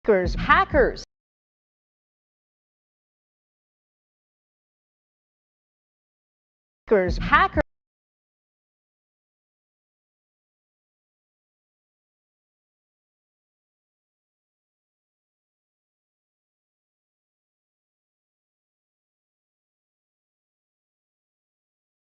Hackers. Hackers.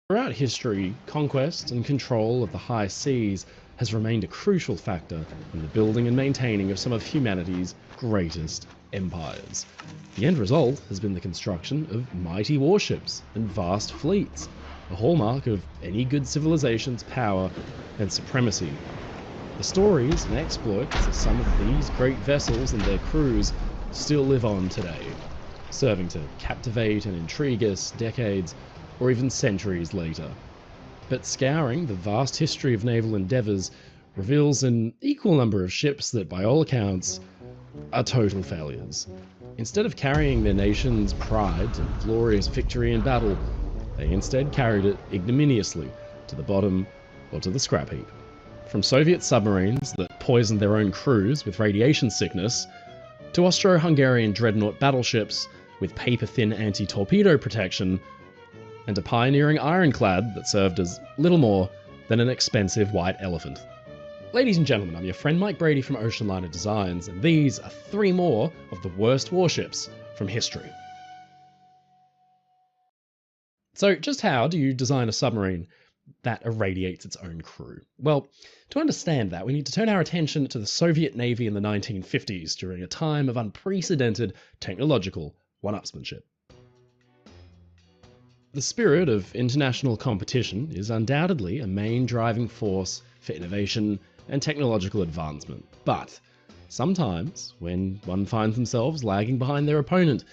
Throughout history, conquest and control of the high seas has remained a crucial factor in the building and maintaining of some of humanity's greatest empires. The end result has been the construction of mighty warships and vast fleets, a hallmark of any good civilization's power and supremacy. The stories and exploits of some of these great vessels and their crews still live on today, serving to captivate and intrigue us decades or even centuries later. But scouring the vast history of naval endeavours reveals an equal number of ships that, by all accounts, are total failures. Instead of carrying their nation's pride to glorious victory in battle, they instead carried it ignominiously to the bottom or to the scrap heap. From Soviet submarines that poisoned their own crews with radiation sickness, to Austro-Hungarian dreadnought battleships with paper-thin anti-torpedo protection, and a pioneering ironclad that served as little more than an expensive white elephant. Ladies and gentlemen, I'm your friend Mike Brady from Ocean Liner Designs, and these are 3 more of the worst warships from history. So just how do you design a submarine that irradiates its own crew? Well, to understand that, we need to turn our attention to the Soviet Navy in the 1950s, during a time of unprecedented technological one-upsmanship. The spirit of international competition is undoubtedly a main driving force for innovation and technological advancement. But sometimes, when one finds themselves lagging behind their opponent,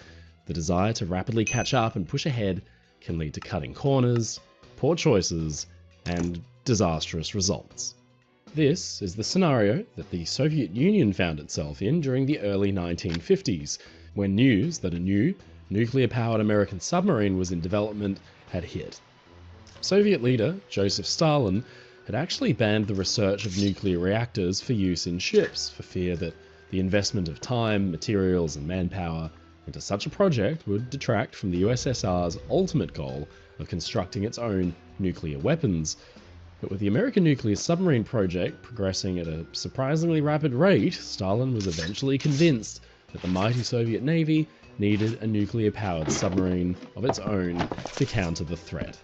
the desire to rapidly catch up and push ahead can lead to cutting corners, poor choices, and disastrous results. This is the scenario that the Soviet Union found itself in during the early 1950s, when news that a new nuclear-powered American submarine was in development had hit. Soviet leader Joseph Stalin had actually banned the research of nuclear reactors for use in ships for fear that the investment of time, materials, and manpower into such a project would detract from the USSR's ultimate goal of constructing its own nuclear weapons. But with the American nuclear submarine project progressing at a surprisingly rapid rate, Stalin was eventually convinced that the mighty Soviet Navy needed a nuclear-powered submarine of its own to counter the threat.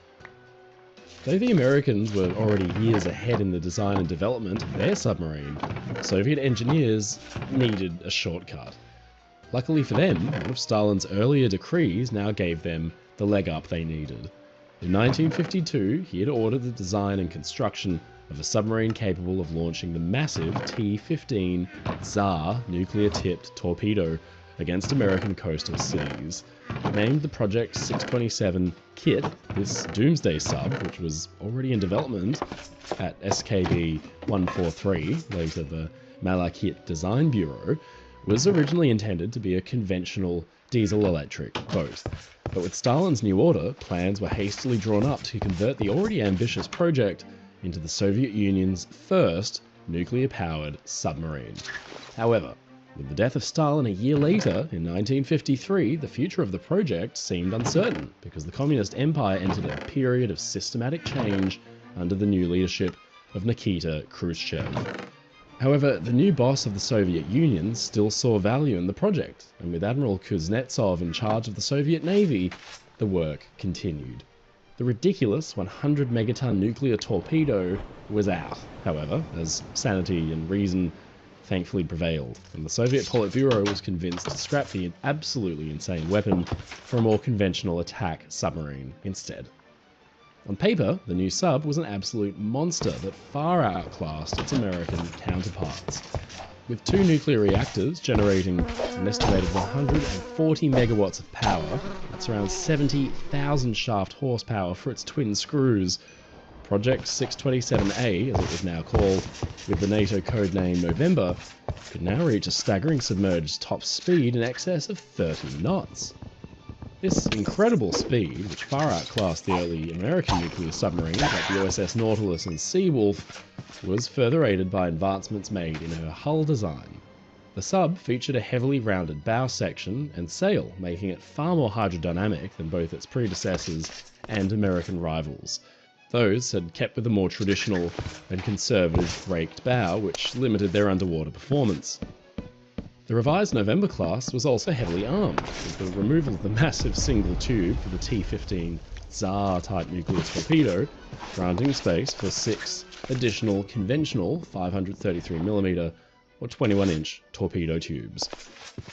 Though the Americans were already years ahead in the design and development of their submarine, Soviet engineers needed a shortcut. Luckily for them, one of Stalin's earlier decrees now gave them the leg up they needed. In 1952, he had ordered the design and construction of a submarine capable of launching the massive T-15 Tsar nuclear-tipped torpedo against American coastal cities. Named the Project 627 Kit, this doomsday sub, which was already in development at SKB-143, later the Malakit Design Bureau, was originally intended to be a conventional diesel-electric boat. But with Stalin's new order, plans were hastily drawn up to convert the already ambitious project into the Soviet Union's first nuclear-powered submarine. However, with the death of Stalin a year later, in 1953, the future of the project seemed uncertain because the Communist Empire entered a period of systematic change under the new leadership of Nikita Khrushchev. However, the new boss of the Soviet Union still saw value in the project, and with Admiral Kuznetsov in charge of the Soviet Navy, the work continued. The ridiculous 100 megaton nuclear torpedo was out, however, as sanity and reason thankfully prevailed, and the Soviet Politburo was convinced to scrap the absolutely insane weapon for a more conventional attack submarine instead. On paper, the new sub was an absolute monster that far outclassed its American counterparts. With 2 nuclear reactors generating an estimated 140 megawatts of power, that's around 70,000 shaft horsepower for its twin screws, Project 627A, as it was now called, with the NATO codename November, could now reach a staggering submerged top speed in excess of 30 knots. This incredible speed, which far outclassed the early American nuclear submarines like the USS Nautilus and Seawolf, was further aided by advancements made in her hull design. The sub featured a heavily rounded bow section and sail, making it far more hydrodynamic than both its predecessors and American rivals. Those had kept with a more traditional and conservative raked bow, which limited their underwater performance. The revised November class was also heavily armed, with the removal of the massive single tube for the T-15 Tsar-type nuclear torpedo, granting space for 6 additional conventional 533mm or 21-inch torpedo tubes.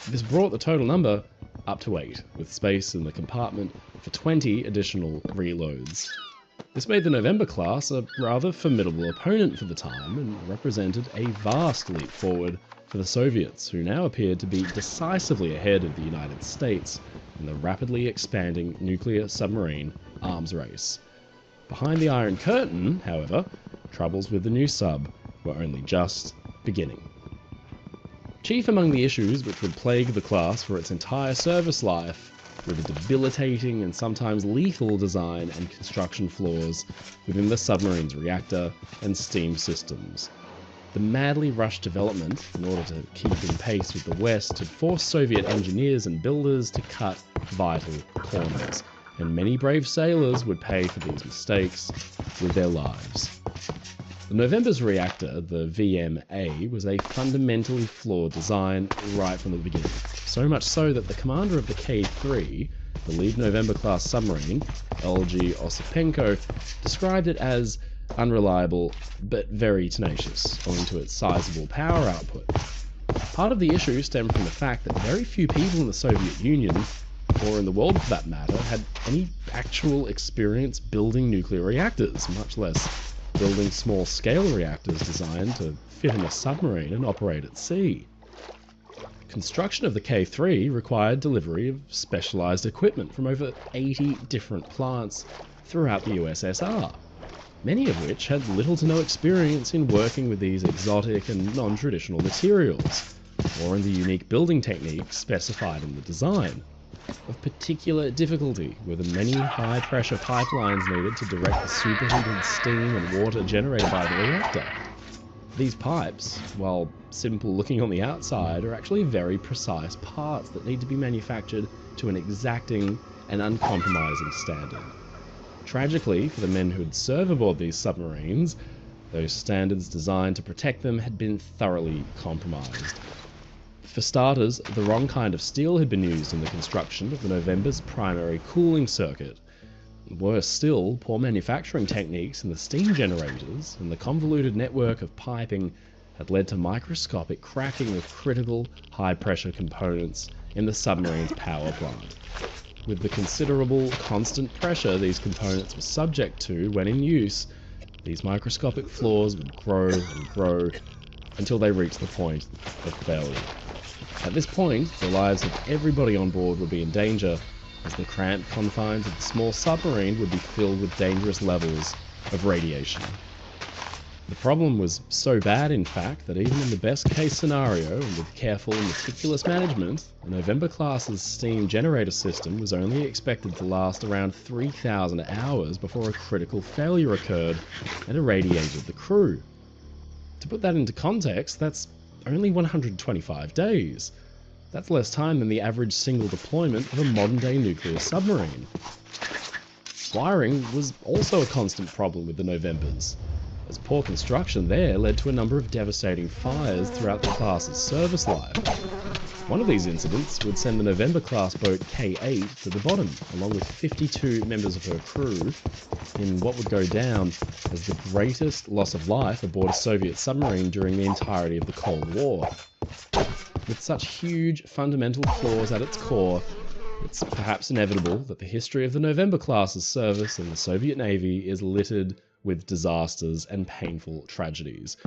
This brought the total number up to 8, with space in the compartment for 20 additional reloads. This made the November class a rather formidable opponent for the time and represented a vast leap forward for the Soviets, who now appeared to be decisively ahead of the United States in the rapidly expanding nuclear submarine arms race. Behind the Iron Curtain, however, troubles with the new sub were only just beginning. Chief among the issues which would plague the class for its entire service life were the debilitating and sometimes lethal design and construction flaws within the submarine's reactor and steam systems. The madly rushed development, in order to keep in pace with the West, had forced Soviet engineers and builders to cut vital corners, and many brave sailors would pay for these mistakes with their lives. The November's reactor, the VMA, was a fundamentally flawed design right from the beginning. So much so that the commander of the K3, the lead November-class submarine, LG Osipenko, described it as unreliable but very tenacious, owing to its sizable power output. Part of the issue stemmed from the fact that very few people in the Soviet Union, or in the world for that matter, had any actual experience building nuclear reactors, much less building small-scale reactors designed to fit in a submarine and operate at sea. Construction of the K3 required delivery of specialized equipment from over 80 different plants throughout the USSR, many of which had little to no experience in working with these exotic and non-traditional materials, or in the unique building techniques specified in the design. Of particular difficulty were the many high-pressure pipelines needed to direct the superheated steam and water generated by the reactor. These pipes, while simple looking on the outside, are actually very precise parts that need to be manufactured to an exacting and uncompromising standard. Tragically, for the men who would serve aboard these submarines, those standards designed to protect them had been thoroughly compromised. For starters, the wrong kind of steel had been used in the construction of the November's primary cooling circuit. Worse still, poor manufacturing techniques in the steam generators and the convoluted network of piping had led to microscopic cracking of critical high-pressure components in the submarine's power plant. With the considerable constant pressure these components were subject to when in use, these microscopic flaws would grow and grow until they reached the point of failure. At this point, the lives of everybody on board would be in danger, as the cramped confines of the small submarine would be filled with dangerous levels of radiation. The problem was so bad, in fact, that even in the best case scenario, and with careful and meticulous management, the November-class's steam generator system was only expected to last around 3,000 hours before a critical failure occurred and irradiated the crew. To put that into context, that's only 125 days. That's less time than the average single deployment of a modern-day nuclear submarine. Wiring was also a constant problem with the Novembers, as poor construction there led to a number of devastating fires throughout the class's service life. One of these incidents would send the November-class boat K8 to the bottom, along with 52 members of her crew, in what would go down as the greatest loss of life aboard a Soviet submarine during the entirety of the Cold War. With such huge fundamental flaws at its core, it's perhaps inevitable that the history of the November-class's service in the Soviet Navy is littered with disasters and painful tragedies.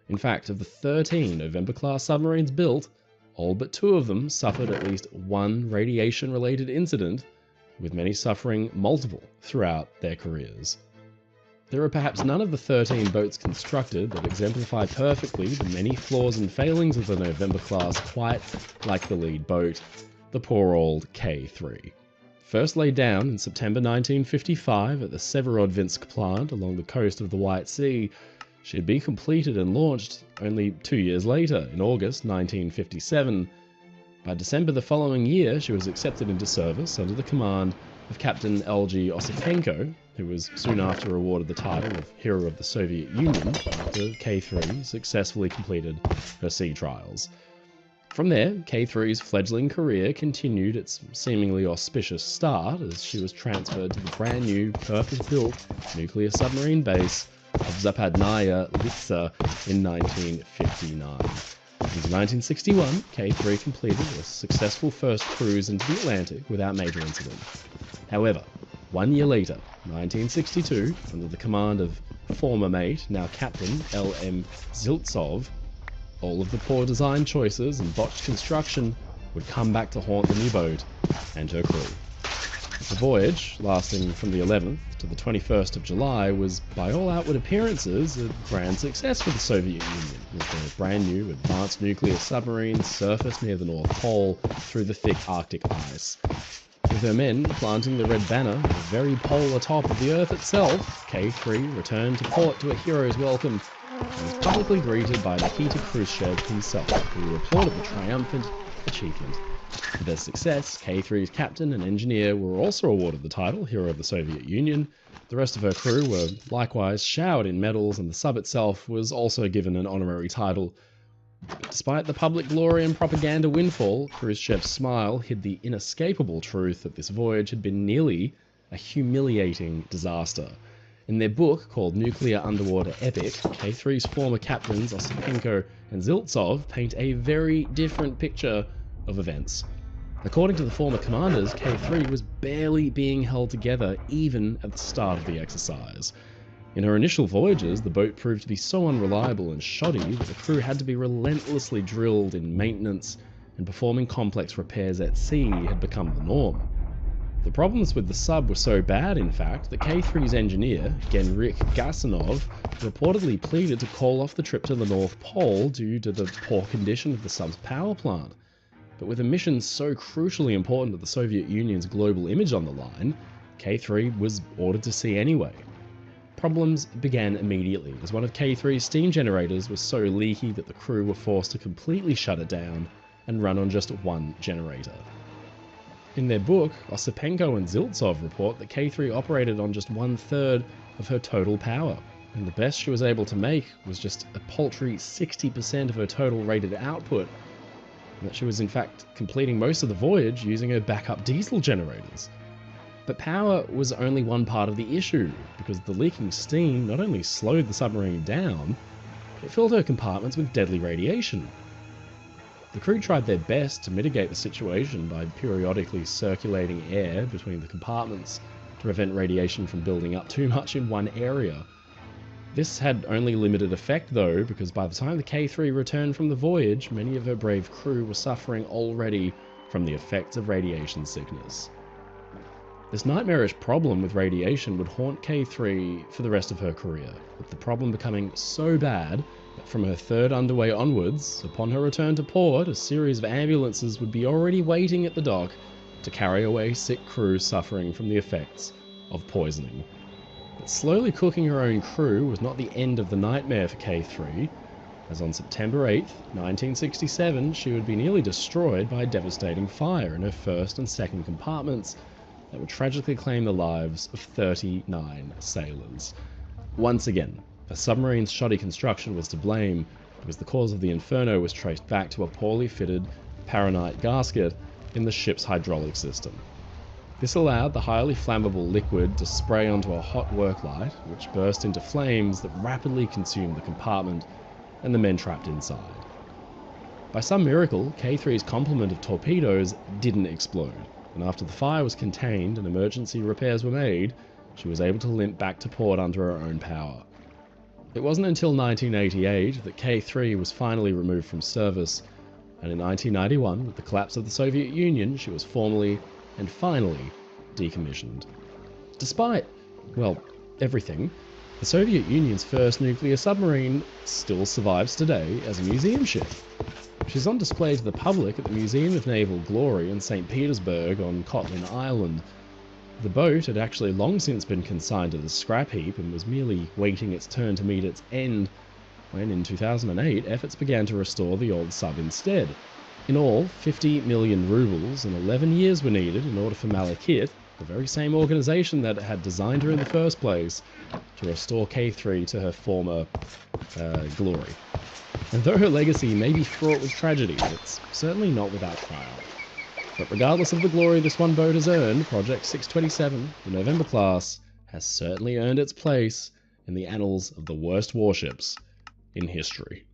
In fact, of the 13 November-class submarines built, all but 2 of them suffered at least one radiation-related incident, with many suffering multiple throughout their careers. There are perhaps none of the 13 boats constructed that exemplify perfectly the many flaws and failings of the November class quite like the lead boat, the poor old K3. First laid down in September 1955 at the Severodvinsk plant along the coast of the White Sea, She'd be completed and launched only 2 years later, in August 1957. By December the following year, she was accepted into service under the command of Captain Algy Osipenko, who was soon after awarded the title of Hero of the Soviet Union after K3 successfully completed her sea trials. From there, K3's fledgling career continued its seemingly auspicious start as she was transferred to the brand new, purpose-built nuclear submarine base of Zapadnaya Litsa in 1959. In 1961, K3 completed a successful first cruise into the Atlantic without major incident. However, 1 year later, 1962, under the command of former mate, now Captain L.M. Ziltsov, all of the poor design choices and botched construction would come back to haunt the new boat and her crew. The voyage, lasting from the 11th to the 21st of July, was by all outward appearances a grand success for the Soviet Union, as their brand new advanced nuclear submarines surfaced near the North Pole through the thick Arctic ice. With her men planting the red banner at the very polar top of the Earth itself, K3 returned to port to a hero's welcome and was publicly greeted by Nikita Khrushchev himself, who applauded the triumphant achievement. For their success, K3's captain and engineer were also awarded the title Hero of the Soviet Union. The rest of her crew were likewise showered in medals, and the sub itself was also given an honorary title. Despite the public glory and propaganda windfall, Khrushchev's smile hid the inescapable truth that this voyage had been nearly a humiliating disaster. In their book, called Nuclear Underwater Epic, K3's former captains Osipenko and Ziltsov paint a very different picture of events. According to the former commanders, K3 was barely being held together even at the start of the exercise. In her initial voyages, the boat proved to be so unreliable and shoddy that the crew had to be relentlessly drilled in maintenance, and performing complex repairs at sea had become the norm. The problems with the sub were so bad, in fact, that K3's engineer, Genrik Gasanov, reportedly pleaded to call off the trip to the North Pole due to the poor condition of the sub's power plant. But with a mission so crucially important to the Soviet Union's global image on the line, K3 was ordered to sea anyway. Problems began immediately, as one of K3's steam generators was so leaky that the crew were forced to completely shut it down and run on just one generator. In their book, Osipenko and Ziltsov report that K3 operated on just 1/3 of her total power, and the best she was able to make was just a paltry 60% of her total rated output, and that she was in fact completing most of the voyage using her backup diesel generators. But power was only one part of the issue, because the leaking steam not only slowed the submarine down, it filled her compartments with deadly radiation. The crew tried their best to mitigate the situation by periodically circulating air between the compartments to prevent radiation from building up too much in one area. This had only limited effect though, because by the time the K3 returned from the voyage, many of her brave crew were suffering already from the effects of radiation sickness. This nightmarish problem with radiation would haunt K3 for the rest of her career, with the problem becoming so bad that from her third underway onwards, upon her return to port, a series of ambulances would be already waiting at the dock to carry away sick crew suffering from the effects of poisoning. But slowly cooking her own crew was not the end of the nightmare for K3, as on September 8, 1967, she would be nearly destroyed by a devastating fire in her first and second compartments that would tragically claim the lives of 39 sailors. Once again, a submarine's shoddy construction was to blame, because the cause of the inferno was traced back to a poorly fitted Paranite gasket in the ship's hydraulic system. This allowed the highly flammable liquid to spray onto a hot work light, which burst into flames that rapidly consumed the compartment and the men trapped inside. By some miracle, K3's complement of torpedoes didn't explode, and after the fire was contained and emergency repairs were made, she was able to limp back to port under her own power. It wasn't until 1988 that K3 was finally removed from service, and in 1991, with the collapse of the Soviet Union, she was formally and finally decommissioned. Despite, well, everything, the Soviet Union's first nuclear submarine still survives today as a museum ship. She's on display to the public at the Museum of Naval Glory in St. Petersburg on Kotlin Island. The boat had actually long since been consigned to the scrap heap and was merely waiting its turn to meet its end when, in 2008, efforts began to restore the old sub instead. In all, 50 million rubles and 11 years were needed in order for Malachit, the very same organisation that had designed her in the first place, to restore K3 to her former glory. And though her legacy may be fraught with tragedy, it's certainly not without triumph. But regardless of the glory this one boat has earned, Project 627, the November class, has certainly earned its place in the annals of the worst warships in history.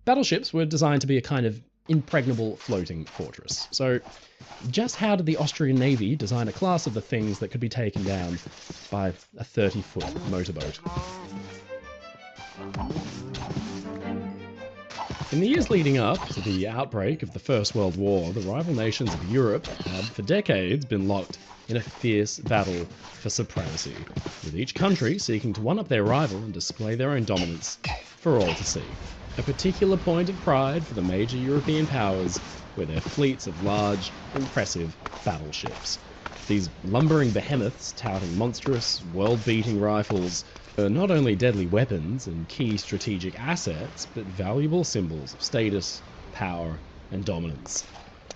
Battleships were designed to be a kind of impregnable floating fortress. So just how did the Austrian Navy design a class of the things that could be taken down by a 30-foot motorboat? In the years leading up to the outbreak of the First World War, the rival nations of Europe had for decades been locked in a fierce battle for supremacy, with each country seeking to one-up their rival and display their own dominance for all to see. A particular point of pride for the major European powers were their fleets of large, impressive battleships. These lumbering behemoths, touting monstrous, world-beating rifles, were not only deadly weapons and key strategic assets, but valuable symbols of status, power, and dominance.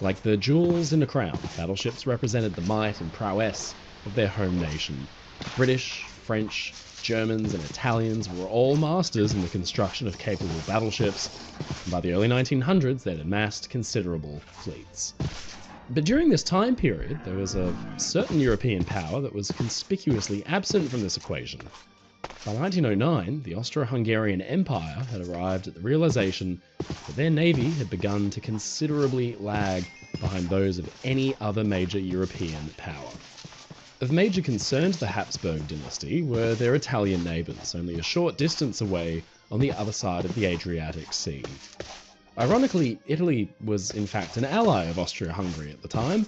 Like the jewels in a crown, battleships represented the might and prowess of their home nation. British, French, Germans, and Italians were all masters in the construction of capable battleships, and by the early 1900s they'd amassed considerable fleets. But during this time period, there was a certain European power that was conspicuously absent from this equation. By 1909, the Austro-Hungarian Empire had arrived at the realization that their navy had begun to considerably lag behind those of any other major European power. Of major concern to the Habsburg dynasty were their Italian neighbours, only a short distance away on the other side of the Adriatic Sea. Ironically, Italy was in fact an ally of Austria-Hungary at the time,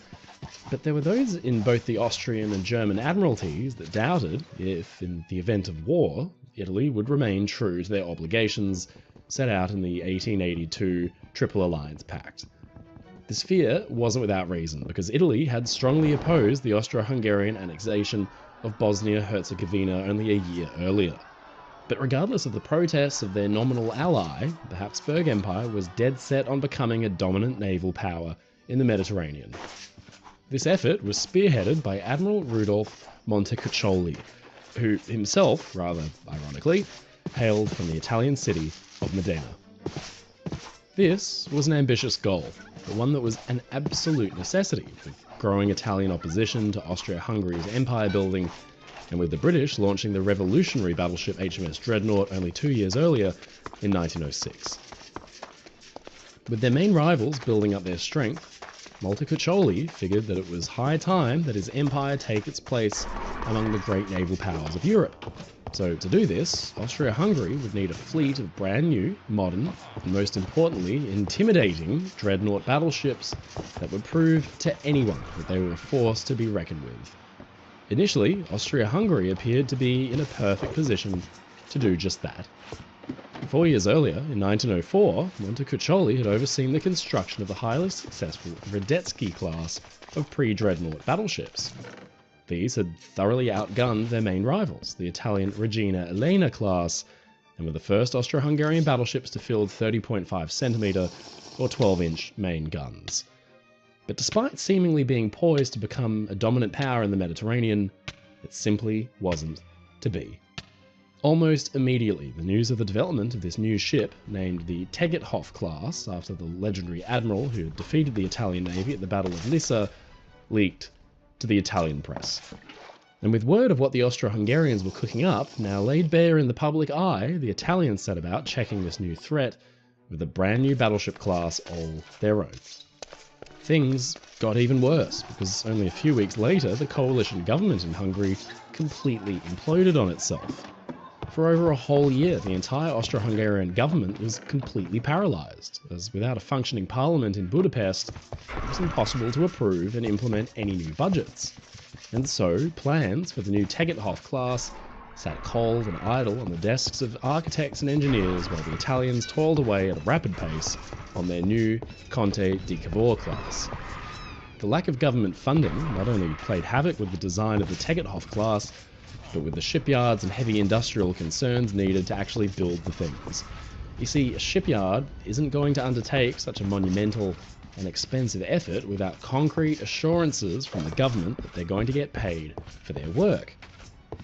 but there were those in both the Austrian and German admiralties that doubted if, in the event of war, Italy would remain true to their obligations set out in the 1882 Triple Alliance Pact. This fear wasn't without reason, because Italy had strongly opposed the Austro-Hungarian annexation of Bosnia-Herzegovina only a year earlier. But regardless of the protests of their nominal ally, the Habsburg Empire was dead set on becoming a dominant naval power in the Mediterranean. This effort was spearheaded by Admiral Rudolf Montecuccoli, who himself, rather ironically, hailed from the Italian city of Modena. This was an ambitious goal, but one that was an absolute necessity, with growing Italian opposition to Austria-Hungary's empire building, and with the British launching the revolutionary battleship HMS Dreadnought only 2 years earlier in 1906. With their main rivals building up their strength, Montecuccoli figured that it was high time that his empire take its place among the great naval powers of Europe. So to do this, Austria-Hungary would need a fleet of brand new, modern, and most importantly, intimidating dreadnought battleships that would prove to anyone that they were a force to be reckoned with. Initially, Austria-Hungary appeared to be in a perfect position to do just that. 4 years earlier, in 1904, Montecuccoli had overseen the construction of the highly successful Radetzky class of pre-dreadnought battleships. These had thoroughly outgunned their main rivals, the Italian Regina Elena class, and were the first Austro-Hungarian battleships to field 30.5cm or 12-inch main guns. But despite seemingly being poised to become a dominant power in the Mediterranean, it simply wasn't to be. Almost immediately, the news of the development of this new ship, named the Tegethoff class after the legendary admiral who had defeated the Italian navy at the Battle of Lissa, leaked to the Italian press. And with word of what the Austro-Hungarians were cooking up now laid bare in the public eye, the Italians set about checking this new threat with a brand new battleship class all their own. Things got even worse, because only a few weeks later, the coalition government in Hungary completely imploded on itself. For over a whole year, the entire Austro-Hungarian government was completely paralysed, as without a functioning parliament in Budapest, it was impossible to approve and implement any new budgets. And so, plans for the new Tegethoff class sat cold and idle on the desks of architects and engineers while the Italians toiled away at a rapid pace on their new Conte di Cavour class. The lack of government funding not only played havoc with the design of the Tegethoff class, but with the shipyards and heavy industrial concerns needed to actually build the things. You see, a shipyard isn't going to undertake such a monumental and expensive effort without concrete assurances from the government that they're going to get paid for their work.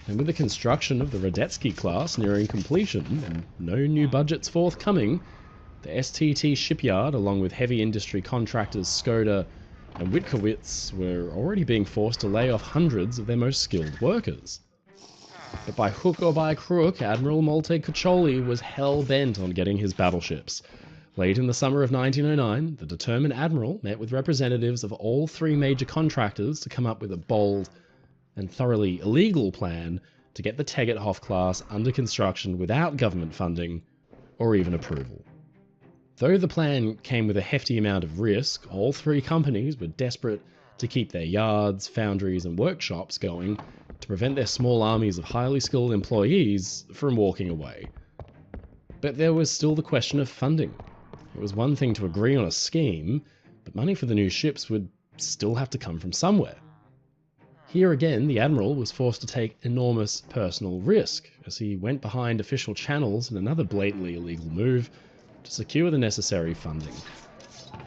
And with the construction of the Radetzky class nearing completion and no new budgets forthcoming, the STT shipyard, along with heavy industry contractors Skoda and Witkowitz, were already being forced to lay off hundreds of their most skilled workers. But by hook or by crook, Admiral Montecuccoli was hell-bent on getting his battleships. Late in the summer of 1909, the determined admiral met with representatives of all three major contractors to come up with a bold and thoroughly illegal plan to get the Tegethoff class under construction without government funding or even approval. Though the plan came with a hefty amount of risk, all three companies were desperate to keep their yards, foundries and workshops going to prevent their small armies of highly skilled employees from walking away. But there was still the question of funding. It was one thing to agree on a scheme, but money for the new ships would still have to come from somewhere. Here again, the Admiral was forced to take enormous personal risk as he went behind official channels in another blatantly illegal move to secure the necessary funding.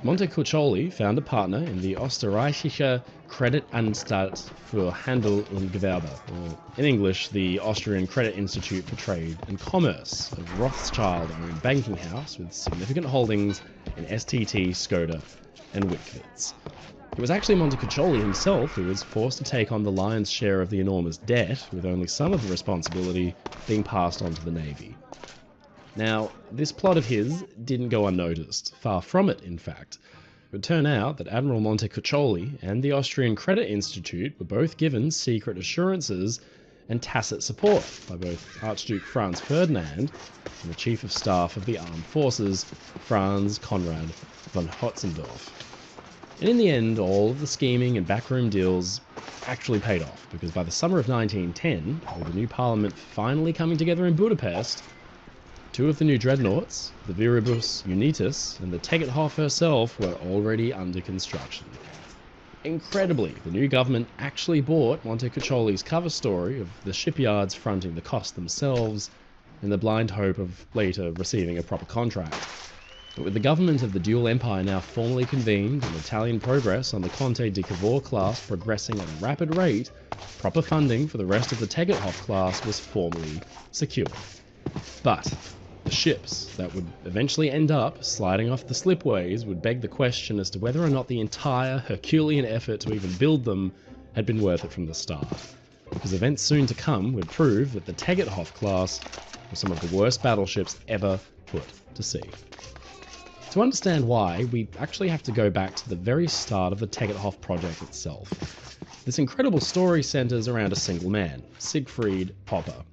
Montecuccoli found a partner in the Österreichische Kreditanstalt für Handel und Gewerbe, or in English, the Austrian Credit Institute for Trade and Commerce, a Rothschild-owned banking house with significant holdings in STT, Skoda, and Witkowitz. It was actually Montecuccoli himself who was forced to take on the lion's share of the enormous debt, with only some of the responsibility being passed on to the Navy. Now, this plot of his didn't go unnoticed. Far from it, in fact. It would turn out that Admiral Montecuccoli and the Austrian Credit Institute were both given secret assurances and tacit support by both Archduke Franz Ferdinand and the Chief of Staff of the Armed Forces, Franz Conrad von Hotzendorf. And in the end, all of the scheming and backroom deals actually paid off, because by the summer of 1910, with the new parliament finally coming together in Budapest, two of the new dreadnoughts, the Viribus Unitas and the Tegethoff herself, were already under construction. Incredibly, the new government actually bought Montecuccoli's cover story of the shipyards fronting the cost themselves in the blind hope of later receiving a proper contract. But with the government of the dual empire now formally convened and Italian progress on the Conte di Cavour class progressing at a rapid rate, proper funding for the rest of the Tegethoff class was formally secured. But the ships that would eventually end up sliding off the slipways would beg the question as to whether or not the entire Herculean effort to even build them had been worth it from the start, because events soon to come would prove that the Tegethoff class was some of the worst battleships ever put to sea. To understand why, we actually have to go back to the very start of the Tegethoff project itself. This incredible story centers around a single man, Siegfried Popper.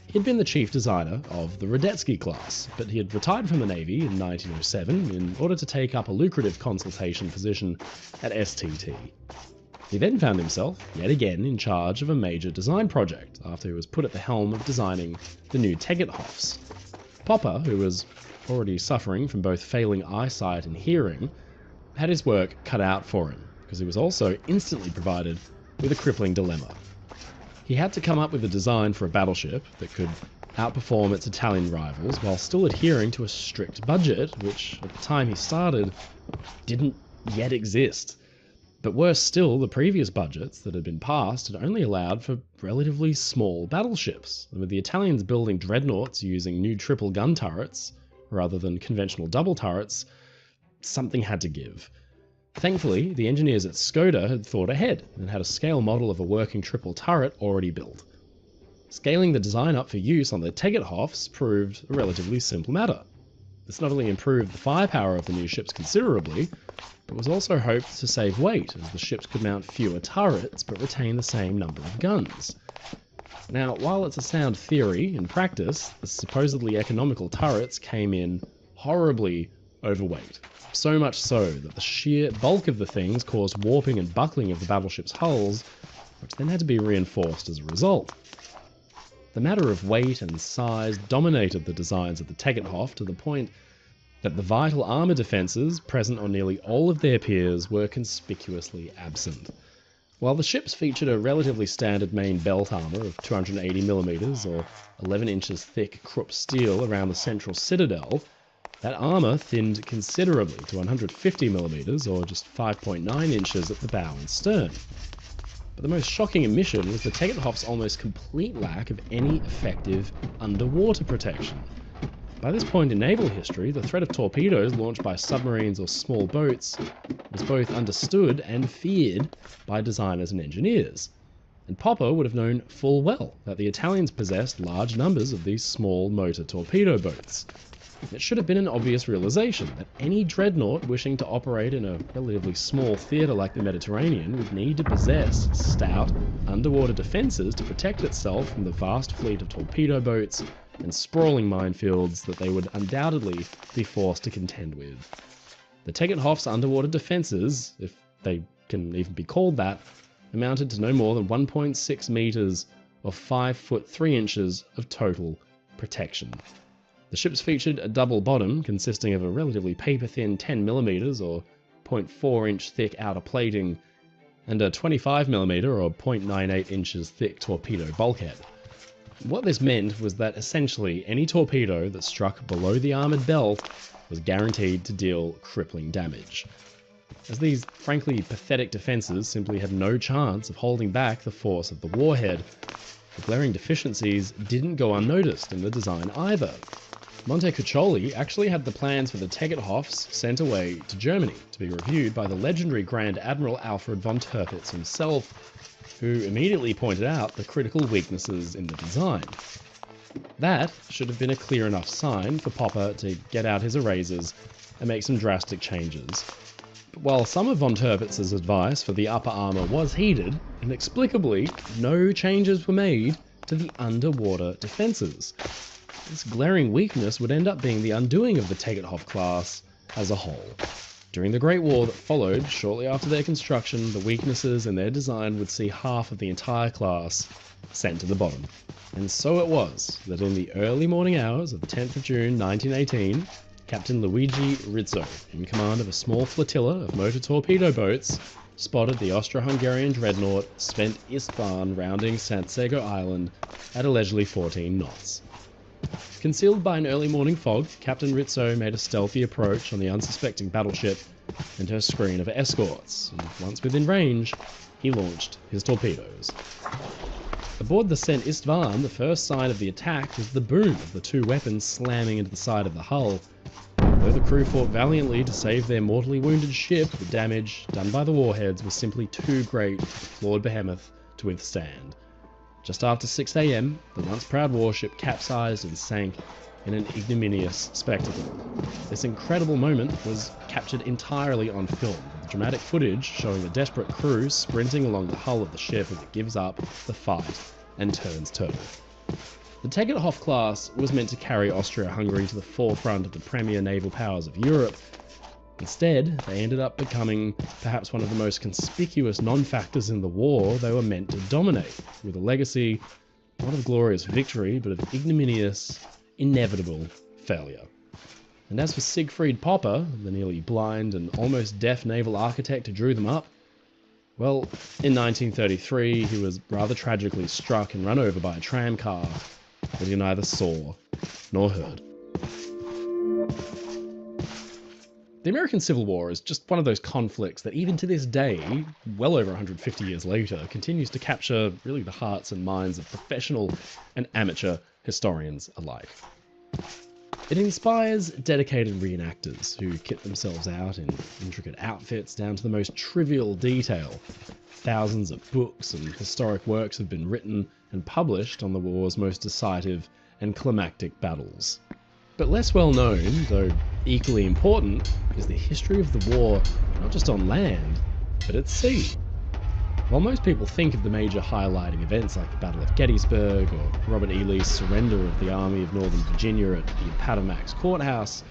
He'd been the chief designer of the Radetzky class, but he had retired from the Navy in 1907 in order to take up a lucrative consultation position at STT. He then found himself, yet again, in charge of a major design project after he was put at the helm of designing the new Tegethoffs. Popper, who was already suffering from both failing eyesight and hearing, had his work cut out for him, because he was also instantly provided with a crippling dilemma. He had to come up with a design for a battleship that could outperform its Italian rivals while still adhering to a strict budget, which, at the time he started, didn't yet exist. But worse still, the previous budgets that had been passed had only allowed for relatively small battleships, and with the Italians building dreadnoughts using new triple gun turrets, rather than conventional double turrets, something had to give. Thankfully, the engineers at Skoda had thought ahead and had a scale model of a working triple turret already built. Scaling the design up for use on the Tegethoffs proved a relatively simple matter. This not only improved the firepower of the new ships considerably, but was also hoped to save weight, as the ships could mount fewer turrets but retain the same number of guns. Now, while it's a sound theory, in practice, the supposedly economical turrets came in horribly overweight. So much so that the sheer bulk of the things caused warping and buckling of the battleship's hulls, which then had to be reinforced as a result. The matter of weight and size dominated the designs of the Tegethoff to the point that the vital armour defences present on nearly all of their piers were conspicuously absent. While the ships featured a relatively standard main belt armour of 280mm or 11 inches thick Krupp steel around the central citadel, that armour thinned considerably to 150mm or just 5.9 inches at the bow and stern. But the most shocking omission was the Tegethoff's almost complete lack of any effective underwater protection. By this point in naval history, the threat of torpedoes launched by submarines or small boats was both understood and feared by designers and engineers. And Popper would have known full well that the Italians possessed large numbers of these small motor torpedo boats. It should have been an obvious realization that any dreadnought wishing to operate in a relatively small theatre like the Mediterranean would need to possess stout underwater defences to protect itself from the vast fleet of torpedo boats and sprawling minefields that they would undoubtedly be forced to contend with. The Tegethoff's underwater defences, if they can even be called that, amounted to no more than 1.6 metres or 5 foot 3 inches of total protection. The ships featured a double bottom consisting of a relatively paper-thin 10mm or 0.4 inch thick outer plating and a 25mm or 0.98 inches thick torpedo bulkhead. What this meant was that essentially any torpedo that struck below the armoured belt was guaranteed to deal crippling damage. As these frankly pathetic defences simply had no chance of holding back the force of the warhead, the glaring deficiencies didn't go unnoticed in the design either. Montecuccoli actually had the plans for the Tegethoffs sent away to Germany to be reviewed by the legendary Grand Admiral Alfred von Tirpitz himself, who immediately pointed out the critical weaknesses in the design. That should have been a clear enough sign for Popper to get out his erasers and make some drastic changes. But while some of von Tirpitz's advice for the upper armour was heeded, inexplicably no changes were made to the underwater defences. This glaring weakness would end up being the undoing of the Tegethoff class as a whole. During the Great War that followed, shortly after their construction, the weaknesses in their design would see half of the entire class sent to the bottom. And so it was that in the early morning hours of the 10th of June 1918, Captain Luigi Rizzo, in command of a small flotilla of motor torpedo boats, spotted the Austro-Hungarian dreadnought Svent Istvan rounding Santiago Island at allegedly 14 knots. Concealed by an early morning fog, Captain Rizzo made a stealthy approach on the unsuspecting battleship and her screen of escorts, and once within range, he launched his torpedoes. Aboard the St. Istvan, the first sign of the attack was the boom of the two weapons slamming into the side of the hull. Though the crew fought valiantly to save their mortally wounded ship, the damage done by the warheads was simply too great for the flawed behemoth to withstand. Just after 6 a.m, the once proud warship capsized and sank in an ignominious spectacle. This incredible moment was captured entirely on film, with dramatic footage showing the desperate crew sprinting along the hull of the ship as it gives up the fight and turns turtle. The Tegethoff class was meant to carry Austria-Hungary to the forefront of the premier naval powers of Europe. Instead, they ended up becoming perhaps one of the most conspicuous non-factors in the war they were meant to dominate, with a legacy not of glorious victory, but of ignominious, inevitable failure. And as for Siegfried Popper, the nearly blind and almost deaf naval architect who drew them up, well, in 1933 he was rather tragically struck and run over by a tram car that he neither saw nor heard. The American Civil War is just one of those conflicts that even to this day, well over 150 years later, continues to capture really the hearts and minds of professional and amateur historians alike. It inspires dedicated reenactors who kit themselves out in intricate outfits down to the most trivial detail. Thousands of books and historic works have been written and published on the war's most decisive and climactic battles. But less well known, though equally important, is the history of the war not just on land, but at sea. While most people think of the major highlighting events like the Battle of Gettysburg or Robert E. Lee's surrender of the Army of Northern Virginia at the Appomattox Courthouse,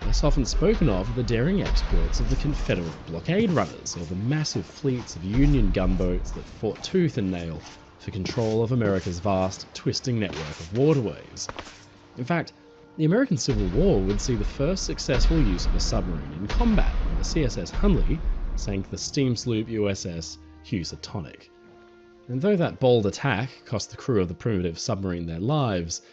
less often spoken of are the daring exploits of the Confederate blockade runners or the massive fleets of Union gunboats that fought tooth and nail for control of America's vast, twisting network of waterways. In fact, The American Civil War would see the first successful use of a submarine in combat when the CSS Hunley sank the steam sloop USS Housatonic. And though that bold attack cost the crew of the primitive submarine their lives,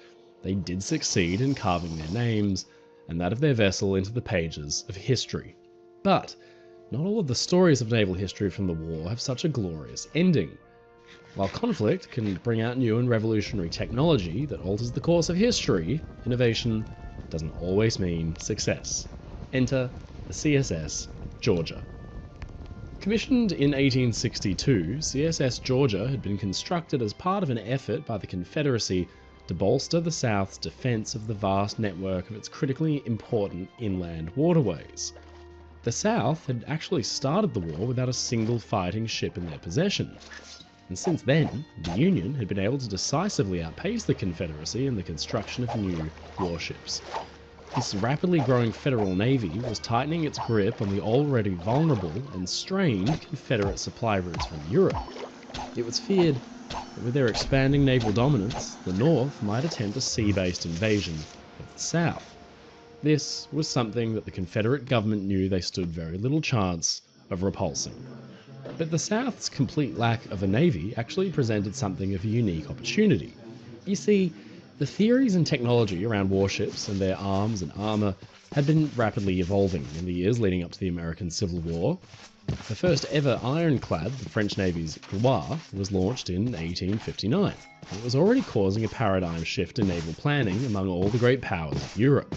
they did succeed in carving their names and that of their vessel into the pages of history. But not all of the stories of naval history from the war have such a glorious ending. While conflict can bring out new and revolutionary technology that alters the course of history, innovation doesn't always mean success. Enter the CSS Georgia. Commissioned in 1862, CSS Georgia had been constructed as part of an effort by the Confederacy to bolster the South's defense of the vast network of its critically important inland waterways. The South had actually started the war without a single fighting ship in their possession, and since then, the Union had been able to decisively outpace the Confederacy in the construction of new warships. This rapidly growing Federal Navy was tightening its grip on the already vulnerable and strained Confederate supply routes from Europe. It was feared that with their expanding naval dominance, the North might attempt a sea-based invasion of the South. This was something that the Confederate government knew they stood very little chance of repulsing. But the South's complete lack of a navy actually presented something of a unique opportunity. You see, the theories and technology around warships and their arms and armour had been rapidly evolving in the years leading up to the American Civil War. The first ever ironclad, the French Navy's Gloire, was launched in 1859. It was already causing a paradigm shift in naval planning among all the great powers of Europe.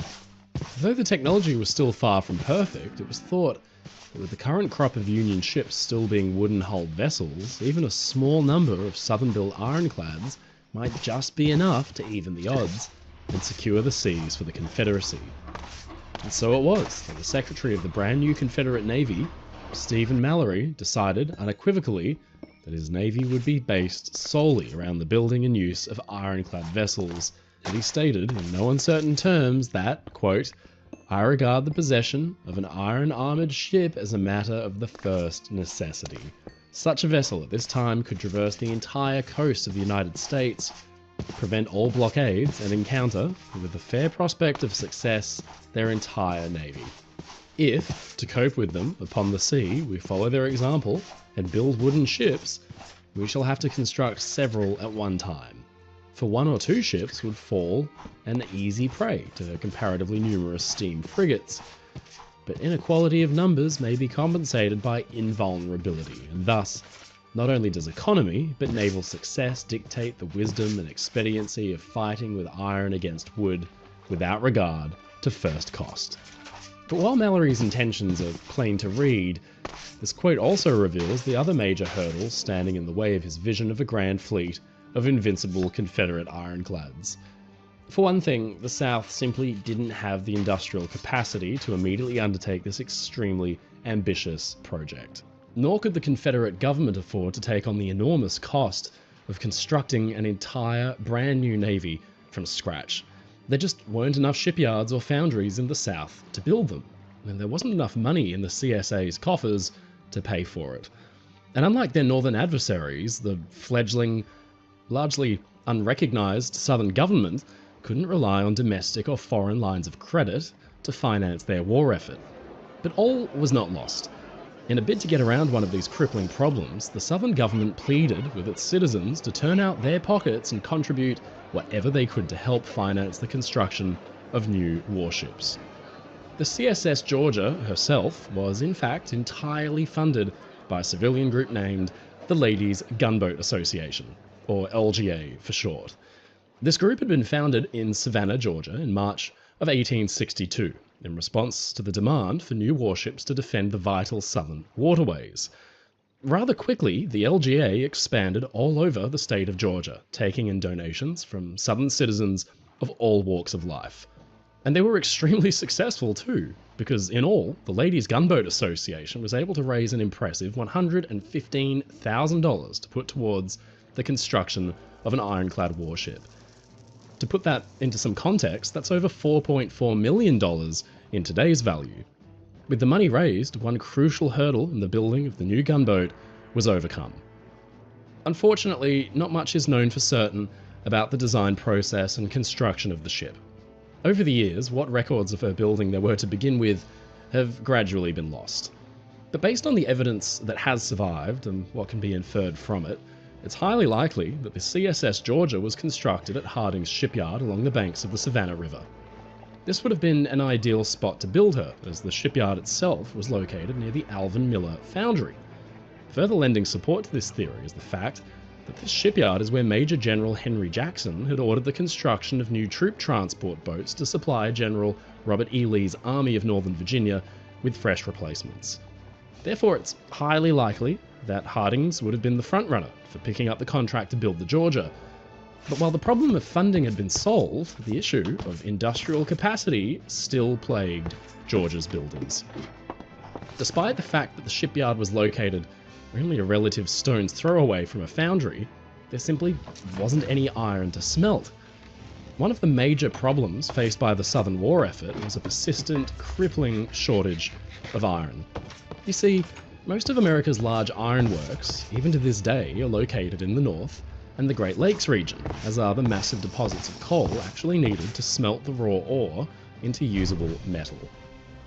Though the technology was still far from perfect, it was thought that with the current crop of Union ships still being wooden-hulled vessels, even a small number of southern-built ironclads might just be enough to even the odds and secure the seas for the Confederacy. And so it was that the Secretary of the brand new Confederate Navy, Stephen Mallory, decided unequivocally that his navy would be based solely around the building and use of ironclad vessels, and he stated in no uncertain terms that, quote, "I regard the possession of an iron-armoured ship as a matter of the first necessity. Such a vessel at this time could traverse the entire coast of the United States, prevent all blockades, and encounter, with a fair prospect of success, their entire navy. If, to cope with them upon the sea, we follow their example and build wooden ships, we shall have to construct several at one time. For one or two ships would fall an easy prey to comparatively numerous steam frigates. But inequality of numbers may be compensated by invulnerability, and thus, not only does economy, but naval success dictate the wisdom and expediency of fighting with iron against wood without regard to first cost." But while Mallory's intentions are plain to read, this quote also reveals the other major hurdles standing in the way of his vision of a grand fleet of invincible Confederate ironclads. For one thing, the South simply didn't have the industrial capacity to immediately undertake this extremely ambitious project. Nor could the Confederate government afford to take on the enormous cost of constructing an entire brand new navy from scratch. There just weren't enough shipyards or foundries in the South to build them, and there wasn't enough money in the CSA's coffers to pay for it. And unlike their northern adversaries, the fledgling, largely unrecognised Southern government couldn't rely on domestic or foreign lines of credit to finance their war effort. But all was not lost. In a bid to get around one of these crippling problems, the Southern government pleaded with its citizens to turn out their pockets and contribute whatever they could to help finance the construction of new warships. The CSS Georgia herself was in fact entirely funded by a civilian group named the Ladies Gunboat Association, or LGA for short. This group had been founded in Savannah, Georgia in March of 1862 in response to the demand for new warships to defend the vital southern waterways. Rather quickly, the LGA expanded all over the state of Georgia, taking in donations from southern citizens of all walks of life. And they were extremely successful too, because in all, the Ladies Gunboat Association was able to raise an impressive $115,000 to put towards the construction of an ironclad warship. To put that into some context, that's over $4.4 million in today's value. With the money raised, one crucial hurdle in the building of the new gunboat was overcome. Unfortunately, not much is known for certain about the design process and construction of the ship. Over the years, what records of her building there were to begin with have gradually been lost. But based on the evidence that has survived and what can be inferred from it, it's highly likely that the CSS Georgia was constructed at Harding's shipyard along the banks of the Savannah River. This would have been an ideal spot to build her, as the shipyard itself was located near the Alvin Miller Foundry. Further lending support to this theory is the fact that this shipyard is where Major General Henry Jackson had ordered the construction of new troop transport boats to supply General Robert E. Lee's Army of Northern Virginia with fresh replacements. Therefore, it's highly likely that Harding's would have been the frontrunner for picking up the contract to build the Georgia. But while the problem of funding had been solved, the issue of industrial capacity still plagued Georgia's builders. Despite the fact that the shipyard was located only a relative stone's throw away from a foundry, there simply wasn't any iron to smelt. One of the major problems faced by the Southern War effort was a persistent, crippling shortage of iron. You see, most of America's large ironworks, even to this day, are located in the North and the Great Lakes region, as are the massive deposits of coal actually needed to smelt the raw ore into usable metal.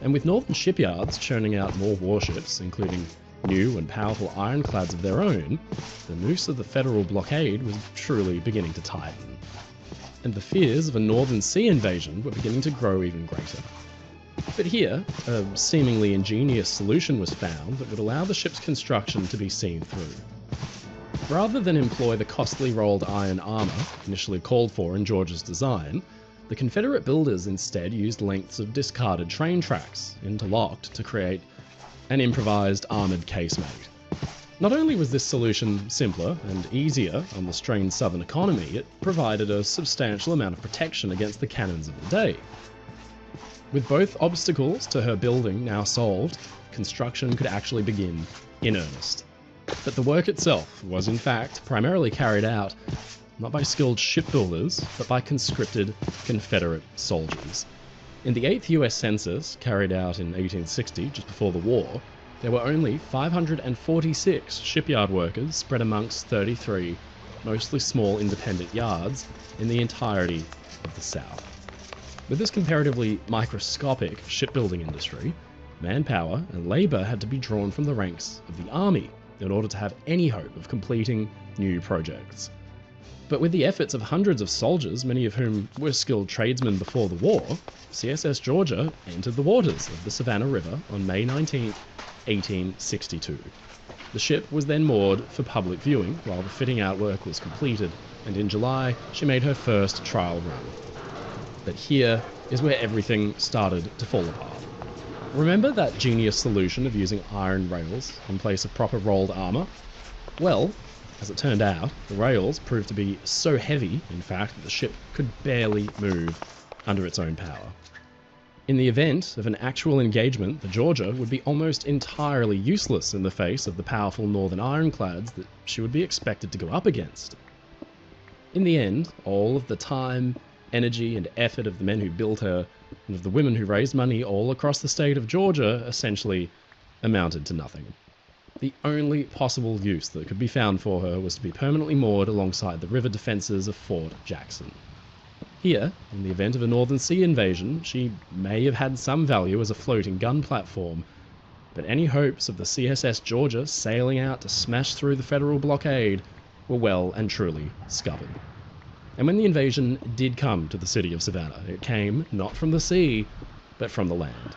And with northern shipyards churning out more warships, including new and powerful ironclads of their own, the noose of the federal blockade was truly beginning to tighten. And the fears of a northern sea invasion were beginning to grow even greater. But here, a seemingly ingenious solution was found that would allow the ship's construction to be seen through. Rather than employ the costly rolled iron armour initially called for in Georgia's design, the Confederate builders instead used lengths of discarded train tracks, interlocked to create an improvised armoured casemate. Not only was this solution simpler and easier on the strained southern economy, it provided a substantial amount of protection against the cannons of the day. With both obstacles to her building now solved, construction could actually begin in earnest. But the work itself was in fact primarily carried out not by skilled shipbuilders, but by conscripted Confederate soldiers. In the 8th US Census, carried out in 1860, just before the war, there were only 546 shipyard workers spread amongst 33, mostly small independent yards, in the entirety of the South. With this comparatively microscopic shipbuilding industry, manpower and labour had to be drawn from the ranks of the army in order to have any hope of completing new projects. But with the efforts of hundreds of soldiers, many of whom were skilled tradesmen before the war, CSS Georgia entered the waters of the Savannah River on May 19, 1862. The ship was then moored for public viewing while the fitting out work was completed, and in July she made her first trial run. But here is where everything started to fall apart. Remember that genius solution of using iron rails in place of proper rolled armour? Well, as it turned out, the rails proved to be so heavy, in fact, that the ship could barely move under its own power. In the event of an actual engagement, the Georgia would be almost entirely useless in the face of the powerful northern ironclads that she would be expected to go up against. In the end, all of the time, energy and effort of the men who built her and of the women who raised money all across the state of Georgia essentially amounted to nothing. The only possible use that could be found for her was to be permanently moored alongside the river defences of Fort Jackson. Here, in the event of a Northern Sea invasion, she may have had some value as a floating gun platform, but any hopes of the CSS Georgia sailing out to smash through the federal blockade were well and truly scuppered. And when the invasion did come to the city of Savannah, it came not from the sea, but from the land.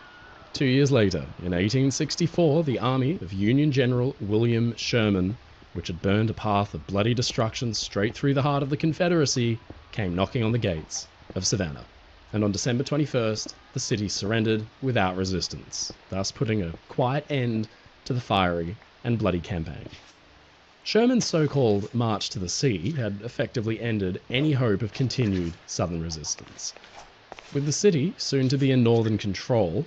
2 years later, in 1864, the army of Union General William Sherman, which had burned a path of bloody destruction straight through the heart of the Confederacy, came knocking on the gates of Savannah. And on December 21st, the city surrendered without resistance, thus putting a quiet end to the fiery and bloody campaign. Sherman's so-called march to the sea had effectively ended any hope of continued southern resistance. With the city soon to be in northern control,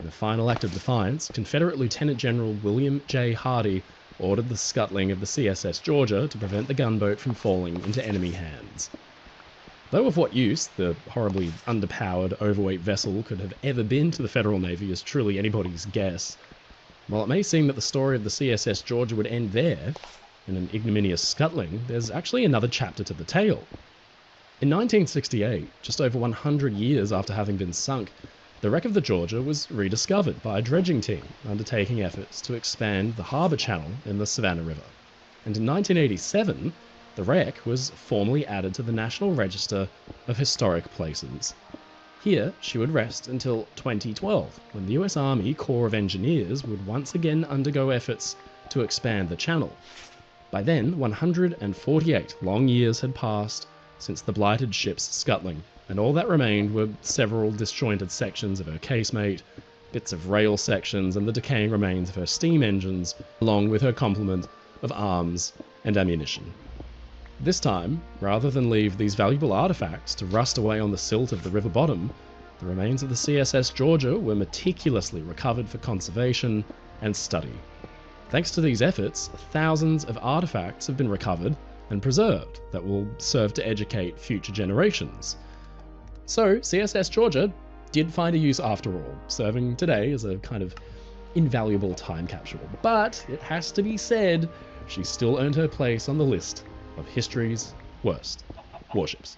in a final act of defiance, Confederate Lieutenant General William J. Hardee ordered the scuttling of the CSS Georgia to prevent the gunboat from falling into enemy hands. Though of what use the horribly underpowered, overweight vessel could have ever been to the Federal Navy is truly anybody's guess, while it may seem that the story of the CSS Georgia would end there, in an ignominious scuttling, there's actually another chapter to the tale. In 1968, just over 100 years after having been sunk, the wreck of the Georgia was rediscovered by a dredging team undertaking efforts to expand the harbour channel in the Savannah River. And in 1987, the wreck was formally added to the National Register of Historic Places. Here, she would rest until 2012, when the US Army Corps of Engineers would once again undergo efforts to expand the channel. By then, 148 long years had passed since the blighted ship's scuttling, and all that remained were several disjointed sections of her casemate, bits of rail sections, and the decaying remains of her steam engines, along with her complement of arms and ammunition. This time, rather than leave these valuable artifacts to rust away on the silt of the river bottom, the remains of the CSS Georgia were meticulously recovered for conservation and study. Thanks to these efforts, thousands of artifacts have been recovered and preserved that will serve to educate future generations. So, CSS Georgia did find a use after all, serving today as a kind of invaluable time capsule. But it has to be said, she still earned her place on the list of history's worst warships.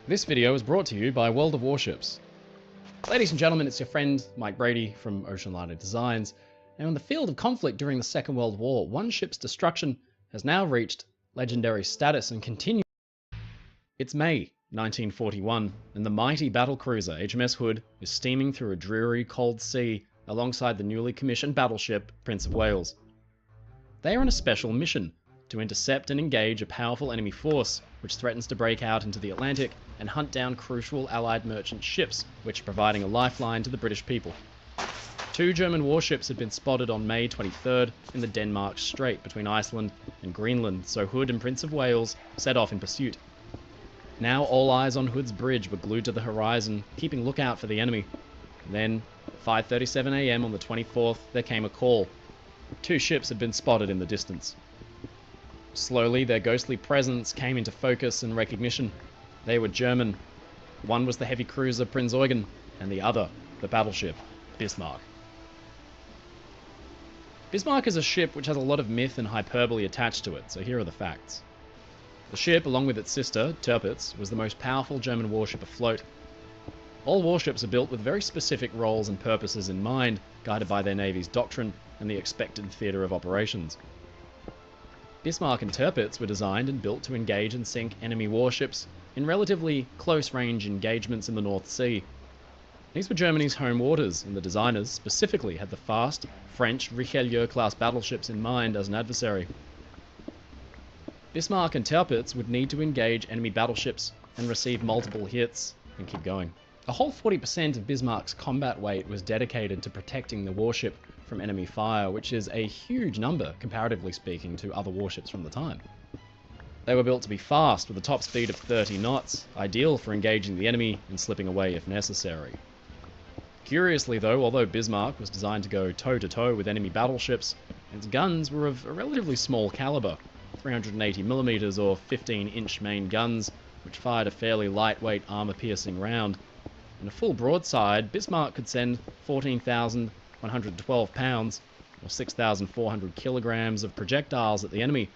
This video is brought to you by World of Warships. Ladies and gentlemen, it's your friend Mike Brady from Ocean Liner Designs. Now, in the field of conflict during the Second World War, one ship's destruction has now reached legendary status and continues. It's May 1941, and the mighty battlecruiser HMS Hood is steaming through a dreary, cold sea alongside the newly commissioned battleship Prince of Wales. They are on a special mission to intercept and engage a powerful enemy force which threatens to break out into the Atlantic and hunt down crucial Allied merchant ships, which are providing a lifeline to the British people. 2 German warships had been spotted on May 23rd in the Denmark Strait between Iceland and Greenland, so Hood and Prince of Wales set off in pursuit. Now all eyes on Hood's bridge were glued to the horizon, keeping lookout for the enemy. And then, at 5:37 AM on the 24th, there came a call. 2 ships had been spotted in the distance. Slowly, their ghostly presence came into focus and recognition. They were German. One was the heavy cruiser Prinz Eugen, and the other, the battleship Bismarck. Bismarck is a ship which has a lot of myth and hyperbole attached to it, so here are the facts. The ship, along with its sister, Tirpitz, was the most powerful German warship afloat. All warships are built with very specific roles and purposes in mind, guided by their navy's doctrine and the expected theatre of operations. Bismarck and Tirpitz were designed and built to engage and sink enemy warships in relatively close-range engagements in the North Sea. These were Germany's home waters, and the designers specifically had the fast, French Richelieu-class battleships in mind as an adversary. Bismarck and Tirpitz would need to engage enemy battleships and receive multiple hits and keep going. A whole 40% of Bismarck's combat weight was dedicated to protecting the warship from enemy fire, which is a huge number, comparatively speaking, to other warships from the time. They were built to be fast, with a top speed of 30 knots, ideal for engaging the enemy and slipping away if necessary. Curiously though, although Bismarck was designed to go toe-to-toe with enemy battleships, its guns were of a relatively small caliber, 380mm or 15-inch main guns, which fired a fairly lightweight armor-piercing round. In a full broadside, Bismarck could send 14,112 pounds, or 6,400 kilograms of projectiles at the enemy.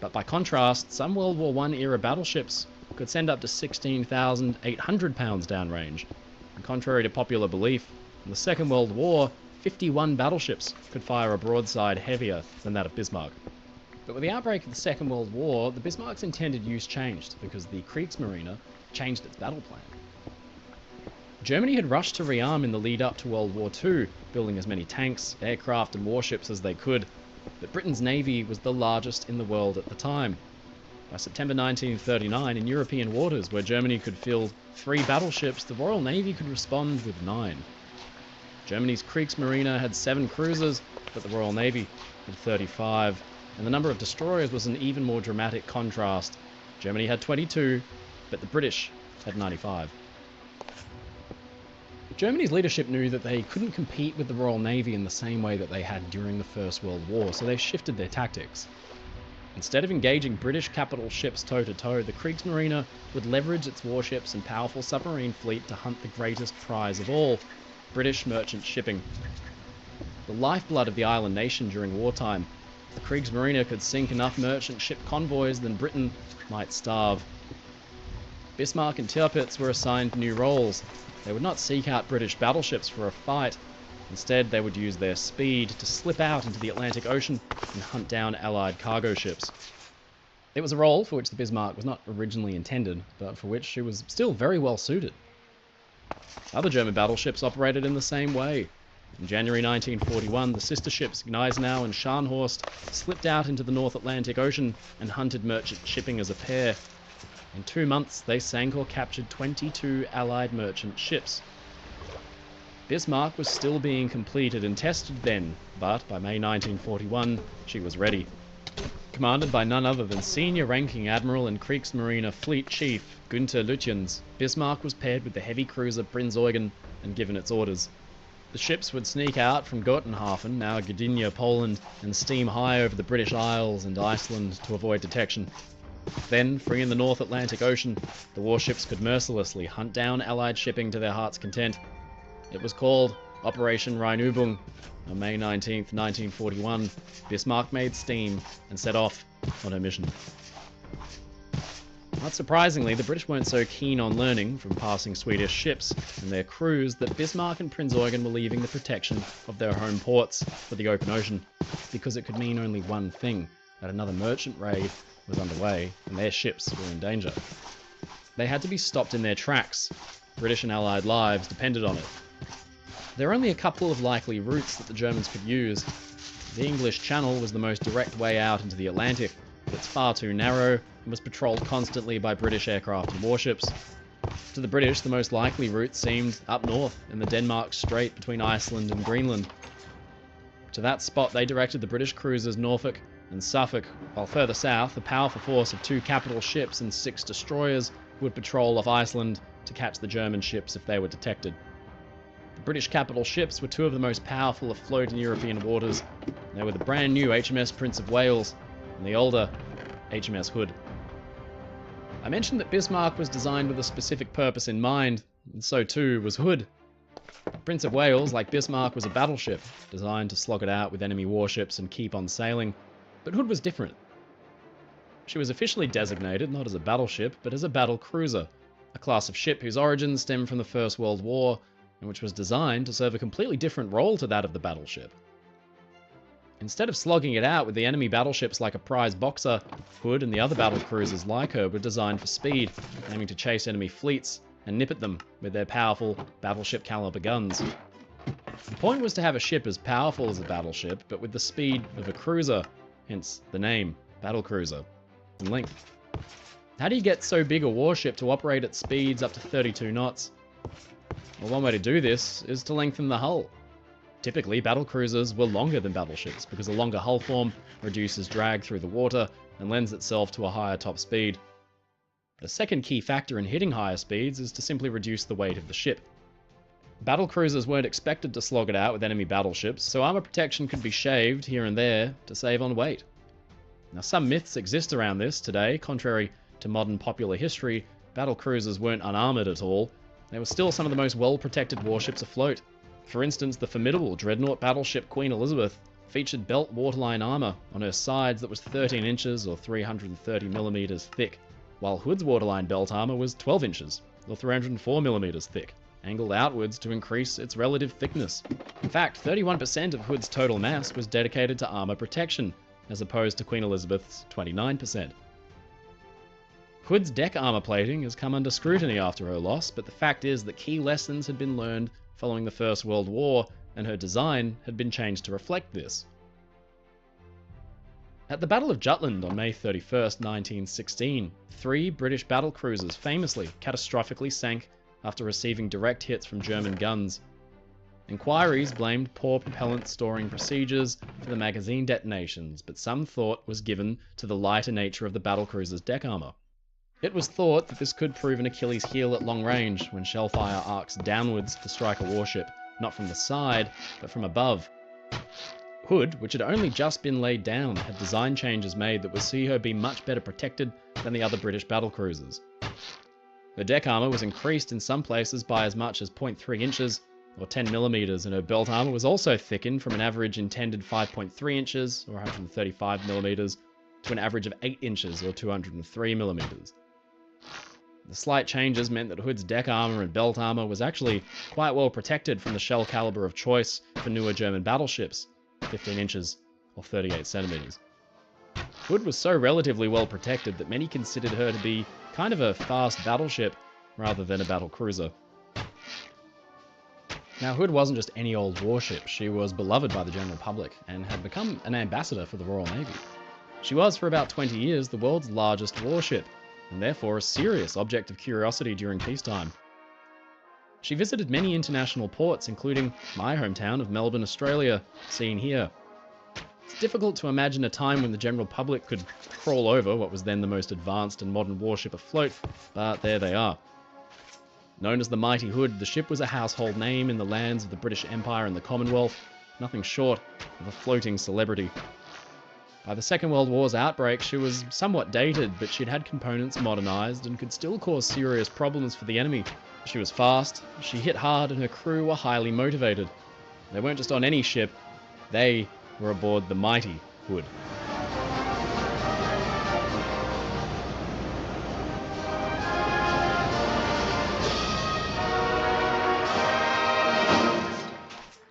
But by contrast, some World War I era battleships could send up to 16,800 pounds downrange. And contrary to popular belief, in the Second World War, 51 battleships could fire a broadside heavier than that of Bismarck. But with the outbreak of the Second World War, the Bismarck's intended use changed because the Kriegsmarine changed its battle plan. Germany had rushed to rearm in the lead up to World War II, building as many tanks, aircraft and warships as they could, but Britain's navy was the largest in the world at the time. By September 1939, in European waters where Germany could field 3 battleships, the Royal Navy could respond with 9. Germany's Kriegsmarine had 7 cruisers, but the Royal Navy had 35, and the number of destroyers was an even more dramatic contrast. Germany had 22, but the British had 95. Germany's leadership knew that they couldn't compete with the Royal Navy in the same way that they had during the First World War, so they shifted their tactics. Instead of engaging British capital ships toe-to-toe, the Kriegsmarine would leverage its warships and powerful submarine fleet to hunt the greatest prize of all, British merchant shipping. The lifeblood of the island nation during wartime, the Kriegsmarine could sink enough merchant ship convoys that Britain might starve. Bismarck and Tirpitz were assigned new roles. They would not seek out British battleships for a fight. Instead, they would use their speed to slip out into the Atlantic Ocean and hunt down Allied cargo ships. It was a role for which the Bismarck was not originally intended, but for which she was still very well suited. Other German battleships operated in the same way. In January 1941, the sister ships Gneisenau and Scharnhorst slipped out into the North Atlantic Ocean and hunted merchant shipping as a pair. In 2 months, they sank or captured 22 Allied merchant ships. Bismarck was still being completed and tested then, but by May 1941, she was ready. Commanded by none other than senior-ranking Admiral and Kriegsmarine Fleet Chief Günther Lütjens, Bismarck was paired with the heavy cruiser Prinz Eugen and given its orders. The ships would sneak out from Gotenhafen, now Gdynia, Poland, and steam high over the British Isles and Iceland to avoid detection. Then, free in the North Atlantic Ocean, the warships could mercilessly hunt down Allied shipping to their heart's content. It was called Operation Rheinübung. On May 19, 1941, Bismarck made steam and set off on her mission. Not surprisingly, the British weren't so keen on learning from passing Swedish ships and their crews that Bismarck and Prinz Eugen were leaving the protection of their home ports for the open ocean, because it could mean only one thing, that another merchant raid was underway and their ships were in danger. They had to be stopped in their tracks. British and Allied lives depended on it. There are only a couple of likely routes that the Germans could use. The English Channel was the most direct way out into the Atlantic, but it's far too narrow and was patrolled constantly by British aircraft and warships. To the British, the most likely route seemed up north in the Denmark Strait between Iceland and Greenland. To that spot, they directed the British cruisers Norfolk and Suffolk, while further south, a powerful force of 2 capital ships and 6 destroyers would patrol off Iceland to catch the German ships if they were detected. The British capital ships were 2 of the most powerful afloat in European waters. They were the brand new HMS Prince of Wales and the older HMS Hood. I mentioned that Bismarck was designed with a specific purpose in mind, and so too was Hood. Prince of Wales, like Bismarck, was a battleship, designed to slog it out with enemy warships and keep on sailing, but Hood was different. She was officially designated not as a battleship, but as a battle cruiser, a class of ship whose origins stem from the First World War, and which was designed to serve a completely different role to that of the battleship. Instead of slogging it out with the enemy battleships like a prize boxer, Hood and the other battle cruisers like her were designed for speed, aiming to chase enemy fleets and nip at them with their powerful battleship-caliber guns. The point was to have a ship as powerful as a battleship, but with the speed of a cruiser, hence the name, battlecruiser, and length. How do you get so big a warship to operate at speeds up to 32 knots? Well, one way to do this is to lengthen the hull. Typically, battlecruisers were longer than battleships because a longer hull form reduces drag through the water and lends itself to a higher top speed. A second key factor in hitting higher speeds is to simply reduce the weight of the ship. Battlecruisers weren't expected to slog it out with enemy battleships, so armor protection could be shaved here and there to save on weight. Now, some myths exist around this today. Contrary to modern popular history, battlecruisers weren't unarmored at all. They were still some of the most well-protected warships afloat. For instance, the formidable dreadnought battleship Queen Elizabeth featured belt waterline armor on her sides that was 13 inches or 330 millimeters thick, while Hood's waterline belt armor was 12 inches or 304 millimeters thick, angled outwards to increase its relative thickness. In fact, 31% of Hood's total mass was dedicated to armor protection, as opposed to Queen Elizabeth's 29%. Hood's deck armor plating has come under scrutiny after her loss, but the fact is that key lessons had been learned following the First World War, and her design had been changed to reflect this. At the Battle of Jutland on May 31st, 1916, 3 British battle cruisers famously catastrophically sank after receiving direct hits from German guns. Inquiries blamed poor propellant storing procedures for the magazine detonations, but some thought was given to the lighter nature of the battlecruiser's deck armor. It was thought that this could prove an Achilles heel at long range when shellfire arcs downwards to strike a warship, not from the side, but from above. Hood, which had only just been laid down, had design changes made that would see her be much better protected than the other British battlecruisers. Her deck armour was increased in some places by as much as 0.3 inches, or 10mm, and her belt armour was also thickened from an average intended 5.3 inches, or 135mm, to an average of 8 inches, or 203mm. The slight changes meant that Hood's deck armour and belt armour was actually quite well protected from the shell calibre of choice for newer German battleships, 15 inches, or 38cm. Hood was so relatively well protected that many considered her to be kind of a fast battleship rather than a battle cruiser. Now, Hood wasn't just any old warship. She was beloved by the general public and had become an ambassador for the Royal Navy. She was, for about 20 years, the world's largest warship, and therefore a serious object of curiosity during peacetime. She visited many international ports, including my hometown of Melbourne, Australia, seen here. It's difficult to imagine a time when the general public could crawl over what was then the most advanced and modern warship afloat, but there they are. Known as the Mighty Hood, the ship was a household name in the lands of the British Empire and the Commonwealth, nothing short of a floating celebrity. By the Second World War's outbreak, she was somewhat dated, but she'd had components modernised and could still cause serious problems for the enemy. She was fast, she hit hard, and her crew were highly motivated. They weren't just on any ship, they were aboard the Mighty Hood.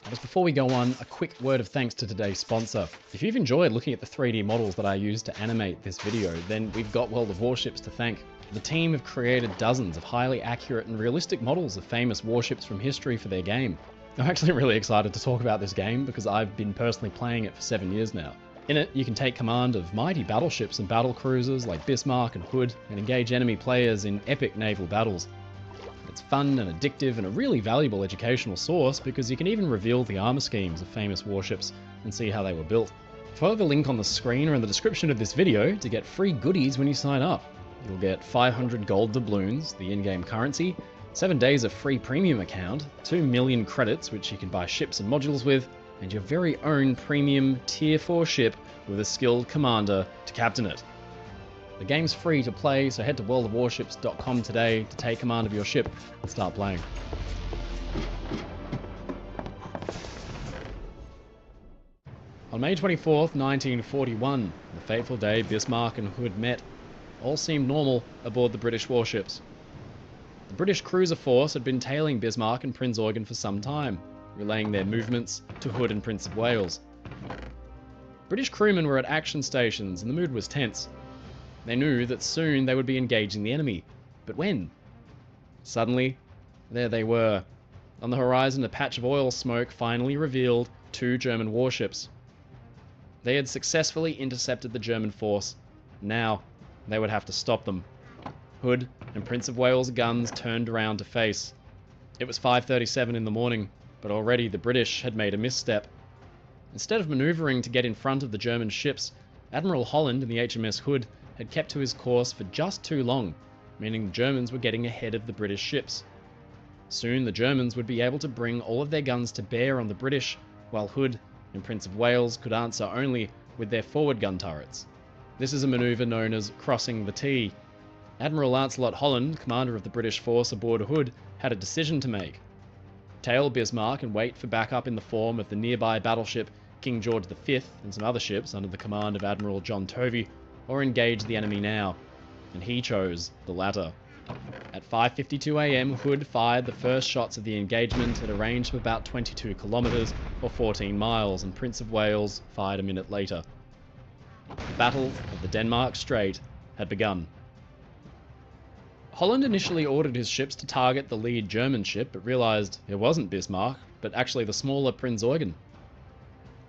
Just before we go on, a quick word of thanks to today's sponsor. If you've enjoyed looking at the 3D models that I used to animate this video, then we've got World of Warships to thank. The team have created dozens of highly accurate and realistic models of famous warships from history for their game. I'm actually really excited to talk about this game because I've been personally playing it for 7 years now. In it, you can take command of mighty battleships and battle cruisers like Bismarck and Hood and engage enemy players in epic naval battles. It's fun and addictive and a really valuable educational source because you can even reveal the armour schemes of famous warships and see how they were built. Follow the link on the screen or in the description of this video to get free goodies when you sign up. You'll get 500 gold doubloons, the in-game currency, 7 days of free premium account, 2 million credits which you can buy ships and modules with, and your very own premium tier 4 ship with a skilled commander to captain it. The game's free to play, so head to worldofwarships.com today to take command of your ship and start playing. On May 24th, 1941, the fateful day Bismarck and Hood met, all seemed normal aboard the British warships. The British cruiser force had been tailing Bismarck and Prince Eugen for some time, relaying their movements to Hood and Prince of Wales. British crewmen were at action stations and the mood was tense. They knew that soon they would be engaging the enemy. But when? Suddenly, there they were. On the horizon, a patch of oil smoke finally revealed 2 German warships. They had successfully intercepted the German force. Now, they would have to stop them. Hood and Prince of Wales' guns turned around to face. It was 5:37 in the morning, but already the British had made a misstep. Instead of manoeuvring to get in front of the German ships, Admiral Holland in the HMS Hood had kept to his course for just too long, meaning the Germans were getting ahead of the British ships. Soon the Germans would be able to bring all of their guns to bear on the British, while Hood and Prince of Wales could answer only with their forward gun turrets. This is a manoeuvre known as crossing the T. Admiral Lancelot Holland, commander of the British force aboard Hood, had a decision to make. Tail Bismarck and wait for backup in the form of the nearby battleship King George V and some other ships under the command of Admiral John Tovey, or engage the enemy now, and he chose the latter. At 5:52 AM, Hood fired the first shots of the engagement at a range of about 22 kilometres or 14 miles, and Prince of Wales fired a minute later. The Battle of the Denmark Strait had begun. Holland initially ordered his ships to target the lead German ship, but realised it wasn't Bismarck, but actually the smaller Prinz Eugen.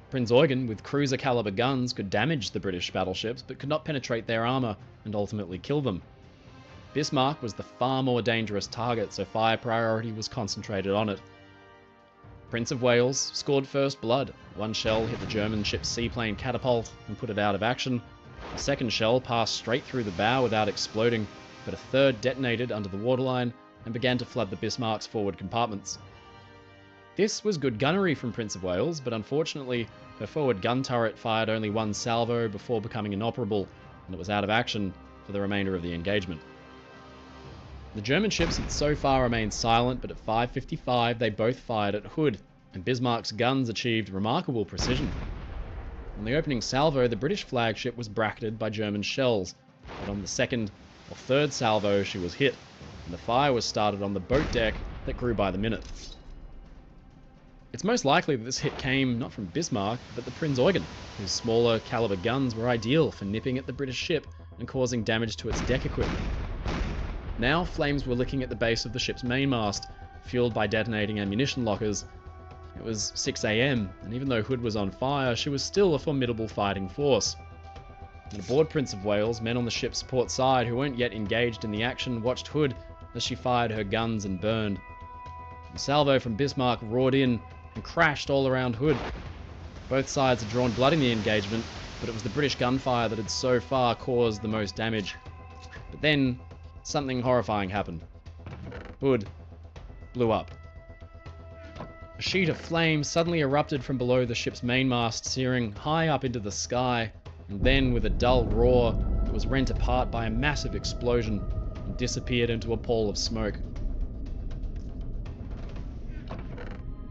Prinz Eugen, with cruiser-caliber guns, could damage the British battleships, but could not penetrate their armour and ultimately kill them. Bismarck was the far more dangerous target, so fire priority was concentrated on it. Prince of Wales scored first blood. One shell hit the German ship's seaplane catapult and put it out of action. A second shell passed straight through the bow without exploding, but a third detonated under the waterline and began to flood the Bismarck's forward compartments. This was good gunnery from Prince of Wales, but unfortunately her forward gun turret fired only one salvo before becoming inoperable, and it was out of action for the remainder of the engagement. The German ships had so far remained silent, but at 5:55 they both fired at Hood, and Bismarck's guns achieved remarkable precision. On the opening salvo, the British flagship was bracketed by German shells, but on the second or third salvo she was hit, and the fire was started on the boat deck that grew by the minute. It's most likely that this hit came not from Bismarck, but the Prinz Eugen, whose smaller caliber guns were ideal for nipping at the British ship and causing damage to its deck equipment. Now flames were licking at the base of the ship's mainmast, fueled by detonating ammunition lockers. It was 6 AM, and even though Hood was on fire, she was still a formidable fighting force. And aboard Prince of Wales, men on the ship's port side who weren't yet engaged in the action watched Hood as she fired her guns and burned. The salvo from Bismarck roared in and crashed all around Hood. Both sides had drawn blood in the engagement, but it was the British gunfire that had so far caused the most damage. But then, something horrifying happened. Hood blew up. A sheet of flame suddenly erupted from below the ship's mainmast, searing high up into the sky, and then, with a dull roar, it was rent apart by a massive explosion and disappeared into a pall of smoke.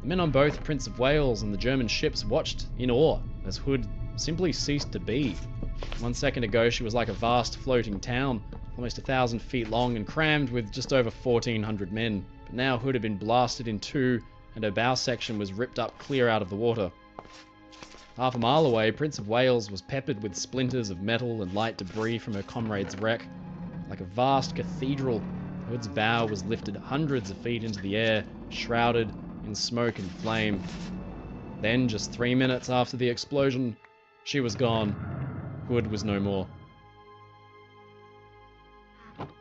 The men on both Prince of Wales and the German ships watched in awe as Hood simply ceased to be. 1 second ago she was like a vast floating town, almost 1,000 feet long and crammed with just over 1,400 men. But now Hood had been blasted in two, and her bow section was ripped up clear out of the water. Half a mile away, Prince of Wales was peppered with splinters of metal and light debris from her comrade's wreck. Like a vast cathedral, Hood's bow was lifted hundreds of feet into the air, shrouded in smoke and flame. Then, just 3 minutes after the explosion, she was gone. Hood was no more.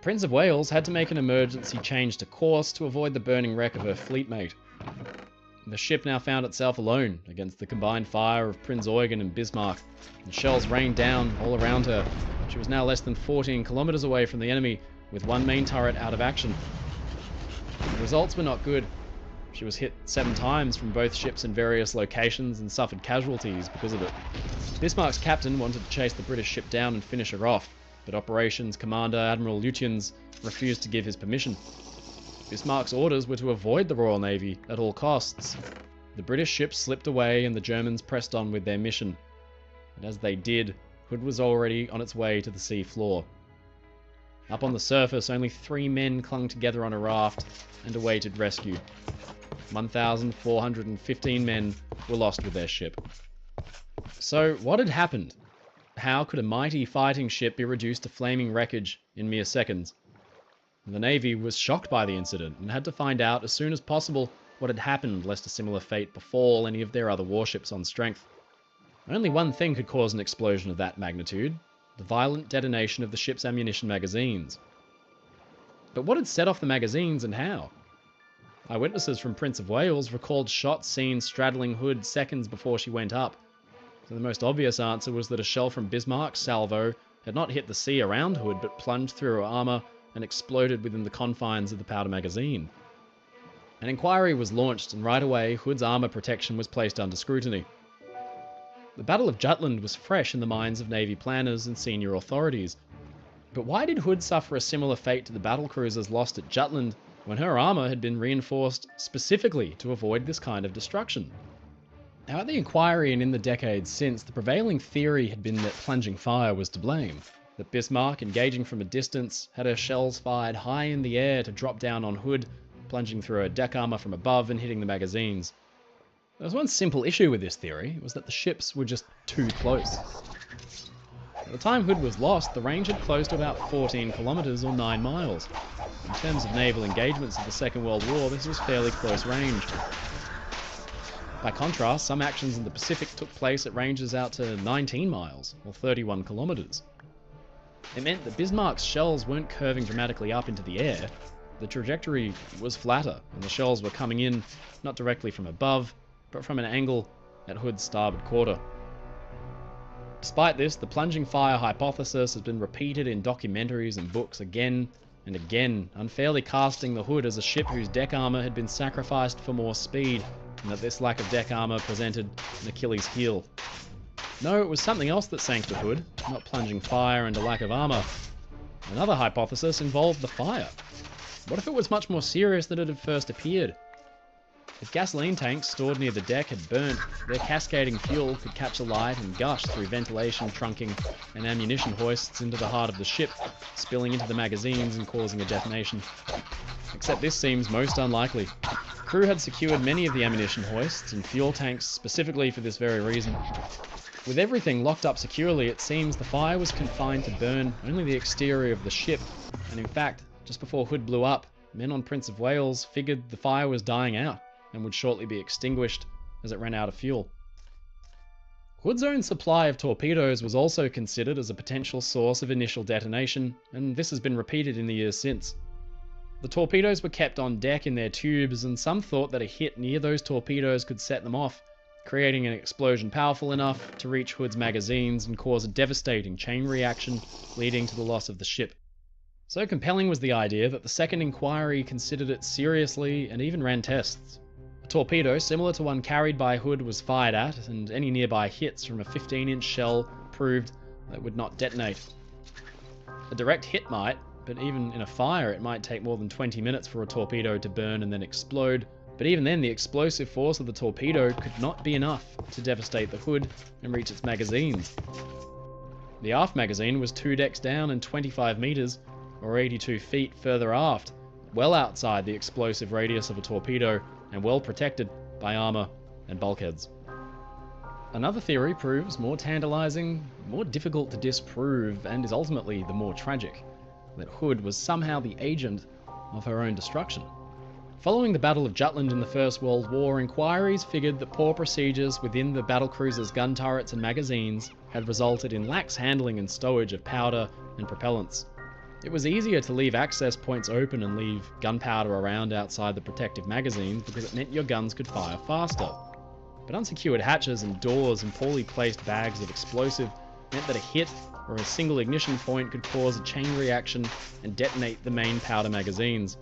Prince of Wales had to make an emergency change to course to avoid the burning wreck of her fleetmate. The ship now found itself alone against the combined fire of Prinz Eugen and Bismarck, and shells rained down all around her. She was now less than 14 kilometers away from the enemy, with one main turret out of action. The results were not good. She was hit 7 times from both ships in various locations and suffered casualties because of it. Bismarck's captain wanted to chase the British ship down and finish her off, but Operations Commander Admiral Lutyens refused to give his permission. Bismarck's orders were to avoid the Royal Navy at all costs. The British ships slipped away and the Germans pressed on with their mission. And as they did, Hood was already on its way to the sea floor. Up on the surface, only 3 men clung together on a raft and awaited rescue. 1,415 men were lost with their ship. So, what had happened? How could a mighty fighting ship be reduced to flaming wreckage in mere seconds? The Navy was shocked by the incident and had to find out as soon as possible what had happened, lest a similar fate befall any of their other warships on strength. Only one thing could cause an explosion of that magnitude: the violent detonation of the ship's ammunition magazines. But what had set off the magazines and how? Eyewitnesses from Prince of Wales recalled shots seen straddling Hood seconds before she went up. So the most obvious answer was that a shell from Bismarck's salvo had not hit the sea around Hood, but plunged through her armour and exploded within the confines of the powder magazine. An inquiry was launched, and right away Hood's armour protection was placed under scrutiny. The Battle of Jutland was fresh in the minds of Navy planners and senior authorities. But why did Hood suffer a similar fate to the battlecruisers lost at Jutland when her armour had been reinforced specifically to avoid this kind of destruction? Now, at the inquiry and in the decades since, the prevailing theory had been that plunging fire was to blame. That Bismarck, engaging from a distance, had her shells fired high in the air to drop down on Hood, plunging through her deck armour from above and hitting the magazines. There was one simple issue with this theory. It was that the ships were just too close. At the time Hood was lost, the range had closed to about 14 kilometres or 9 miles. In terms of naval engagements of the Second World War, this was fairly close range. By contrast, some actions in the Pacific took place at ranges out to 19 miles, or 31 kilometres. It meant that Bismarck's shells weren't curving dramatically up into the air. The trajectory was flatter, and the shells were coming in not directly from above, but from an angle at Hood's starboard quarter. Despite this, the plunging fire hypothesis has been repeated in documentaries and books again and again, unfairly casting the Hood as a ship whose deck armor had been sacrificed for more speed, and that this lack of deck armor presented an Achilles heel. No, it was something else that sank the Hood, not plunging fire and a lack of armor. Another hypothesis involved the fire. What if it was much more serious than it had first appeared? If gasoline tanks stored near the deck had burnt, their cascading fuel could catch alight and gush through ventilation, trunking, and ammunition hoists into the heart of the ship, spilling into the magazines and causing a detonation. Except this seems most unlikely. Crew had secured many of the ammunition hoists and fuel tanks specifically for this very reason. With everything locked up securely, it seems the fire was confined to burn only the exterior of the ship, and in fact, just before Hood blew up, men on Prince of Wales figured the fire was dying out and would shortly be extinguished as it ran out of fuel. Hood's own supply of torpedoes was also considered as a potential source of initial detonation, and this has been repeated in the years since. The torpedoes were kept on deck in their tubes, and some thought that a hit near those torpedoes could set them off, creating an explosion powerful enough to reach Hood's magazines and cause a devastating chain reaction, leading to the loss of the ship. So compelling was the idea that the second inquiry considered it seriously and even ran tests. A torpedo similar to one carried by Hood was fired at, and any nearby hits from a 15-inch shell proved that it would not detonate. A direct hit might, but even in a fire it might take more than 20 minutes for a torpedo to burn and then explode. But even then, the explosive force of the torpedo could not be enough to devastate the Hood and reach its magazines. The aft magazine was 2 decks down and 25 meters, or 82 feet further aft, well outside the explosive radius of a torpedo and well protected by armor and bulkheads. Another theory proves more tantalizing, more difficult to disprove, and is ultimately the more tragic, that Hood was somehow the agent of her own destruction. Following the Battle of Jutland in the First World War, inquiries figured that poor procedures within the battlecruiser's gun turrets and magazines had resulted in lax handling and stowage of powder and propellants. It was easier to leave access points open and leave gunpowder around outside the protective magazines because it meant your guns could fire faster. But unsecured hatches and doors and poorly placed bags of explosive meant that a hit or a single ignition point could cause a chain reaction and detonate the main powder magazines.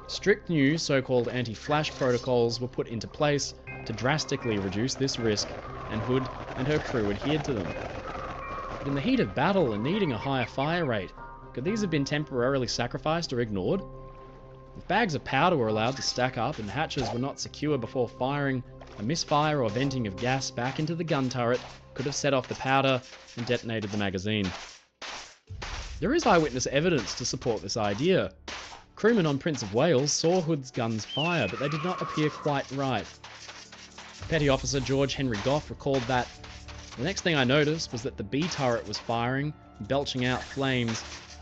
Strict new so-called anti-flash protocols were put into place to drastically reduce this risk, and Hood and her crew adhered to them. But in the heat of battle and needing a higher fire rate, could these have been temporarily sacrificed or ignored? If bags of powder were allowed to stack up and hatches were not secure before firing, a misfire or venting of gas back into the gun turret could have set off the powder and detonated the magazine. There is eyewitness evidence to support this idea. Crewmen on Prince of Wales saw Hood's guns fire, but they did not appear quite right. Petty Officer George Henry Goff recalled that, "The next thing I noticed was that the B turret was firing, belching out flames,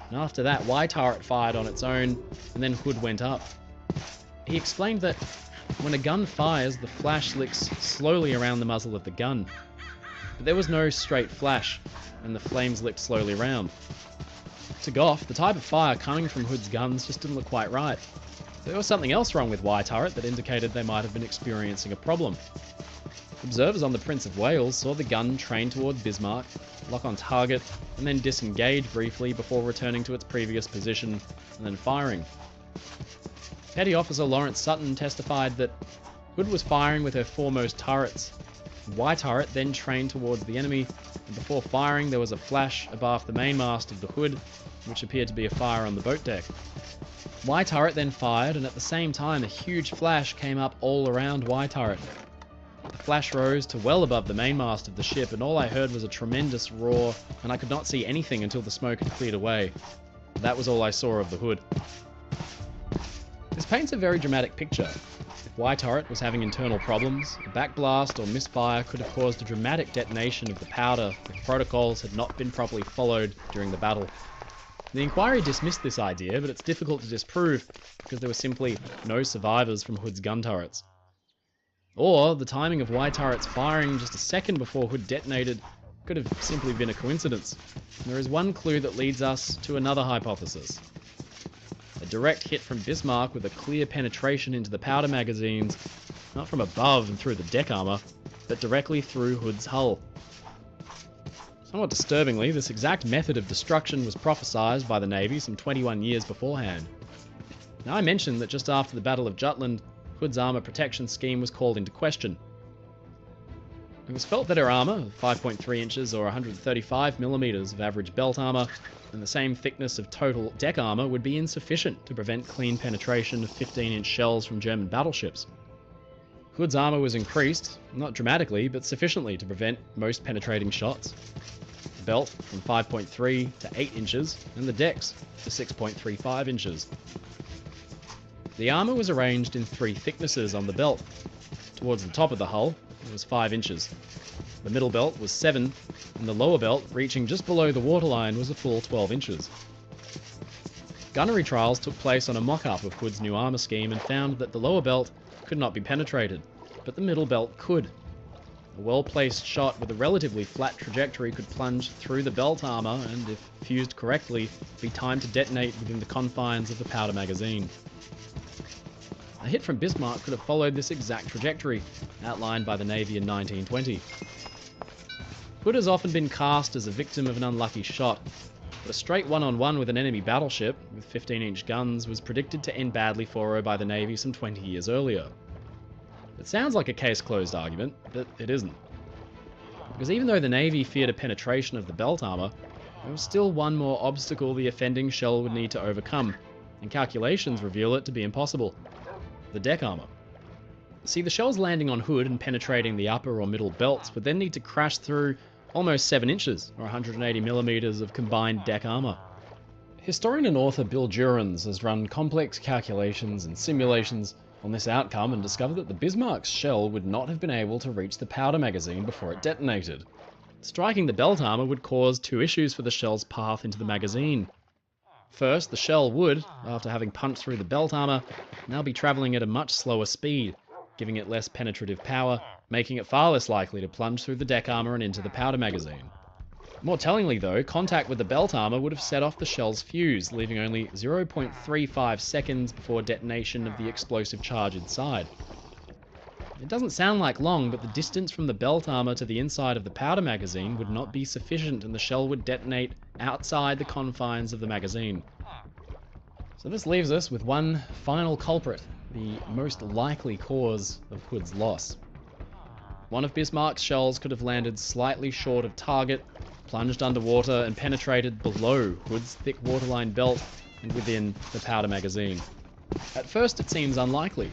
and after that Y turret fired on its own, and then Hood went up." He explained that when a gun fires, the flash licks slowly around the muzzle of the gun. But there was no straight flash, and the flames licked slowly around. To Goff, the type of fire coming from Hood's guns just didn't look quite right. There was something else wrong with Y turret that indicated they might have been experiencing a problem. Observers on the Prince of Wales saw the gun train toward Bismarck, lock on target, and then disengage briefly before returning to its previous position and then firing. Petty Officer Lawrence Sutton testified that Hood was firing with her foremost turrets. Y turret then trained towards the enemy, and before firing there was a flash abaft the mainmast of the Hood, which appeared to be a fire on the boat deck. Y turret then fired, and at the same time a huge flash came up all around Y turret. The flash rose to well above the mainmast of the ship, and all I heard was a tremendous roar, and I could not see anything until the smoke had cleared away. That was all I saw of the Hood. This paints a very dramatic picture. If Y turret was having internal problems, a backblast or misfire could have caused a dramatic detonation of the powder if protocols had not been properly followed during the battle. The inquiry dismissed this idea, but it's difficult to disprove because there were simply no survivors from Hood's gun turrets. Or the timing of Y turrets firing just a second before Hood detonated could have simply been a coincidence. And there is one clue that leads us to another hypothesis. A direct hit from Bismarck with a clear penetration into the powder magazines, not from above and through the deck armor, but directly through Hood's hull. Somewhat disturbingly, this exact method of destruction was prophesied by the Navy some 21 years beforehand. Now, I mentioned that just after the Battle of Jutland, Hood's armour protection scheme was called into question. It was felt that her armour, 5.3 inches or 135mm of average belt armour, and the same thickness of total deck armour would be insufficient to prevent clean penetration of 15-inch shells from German battleships. Hood's armour was increased, not dramatically, but sufficiently to prevent most penetrating shots. The belt from 5.3 to 8 inches, and the decks to 6.35 inches. The armour was arranged in 3 thicknesses on the belt. Towards the top of the hull, it was 5 inches. The middle belt was 7, and the lower belt, reaching just below the waterline, was a full 12 inches. Gunnery trials took place on a mock-up of Hood's new armour scheme and found that the lower belt could not be penetrated, but the middle belt could. A well-placed shot with a relatively flat trajectory could plunge through the belt armour and, if fused correctly, be timed to detonate within the confines of the powder magazine. A hit from Bismarck could have followed this exact trajectory, outlined by the Navy in 1920. Hood has often been cast as a victim of an unlucky shot, but a straight one-on-one with an enemy battleship, with 15-inch guns, was predicted to end badly for her by the Navy some 20 years earlier. It sounds like a case-closed argument, but it isn't. Because even though the Navy feared a penetration of the belt armour, there was still one more obstacle the offending shell would need to overcome, and calculations reveal it to be impossible: the deck armour. See, the shells landing on Hood and penetrating the upper or middle belts would then need to crash through almost 7 inches, or 180mm of combined deck armour. Historian and author Bill Durans has run complex calculations and simulations on this outcome and discovered that the Bismarck's shell would not have been able to reach the powder magazine before it detonated. Striking the belt armour would cause 2 issues for the shell's path into the magazine. First, the shell would, after having punched through the belt armour, now be travelling at a much slower speed, giving it less penetrative power, making it far less likely to plunge through the deck armour and into the powder magazine. More tellingly though, contact with the belt armour would have set off the shell's fuse, leaving only 0.35 seconds before detonation of the explosive charge inside. It doesn't sound like long, but the distance from the belt armour to the inside of the powder magazine would not be sufficient, and the shell would detonate outside the confines of the magazine. So this leaves us with one final culprit, the most likely cause of Hood's loss. One of Bismarck's shells could have landed slightly short of target, plunged underwater, and penetrated below Hood's thick waterline belt and within the powder magazine. At first it seems unlikely.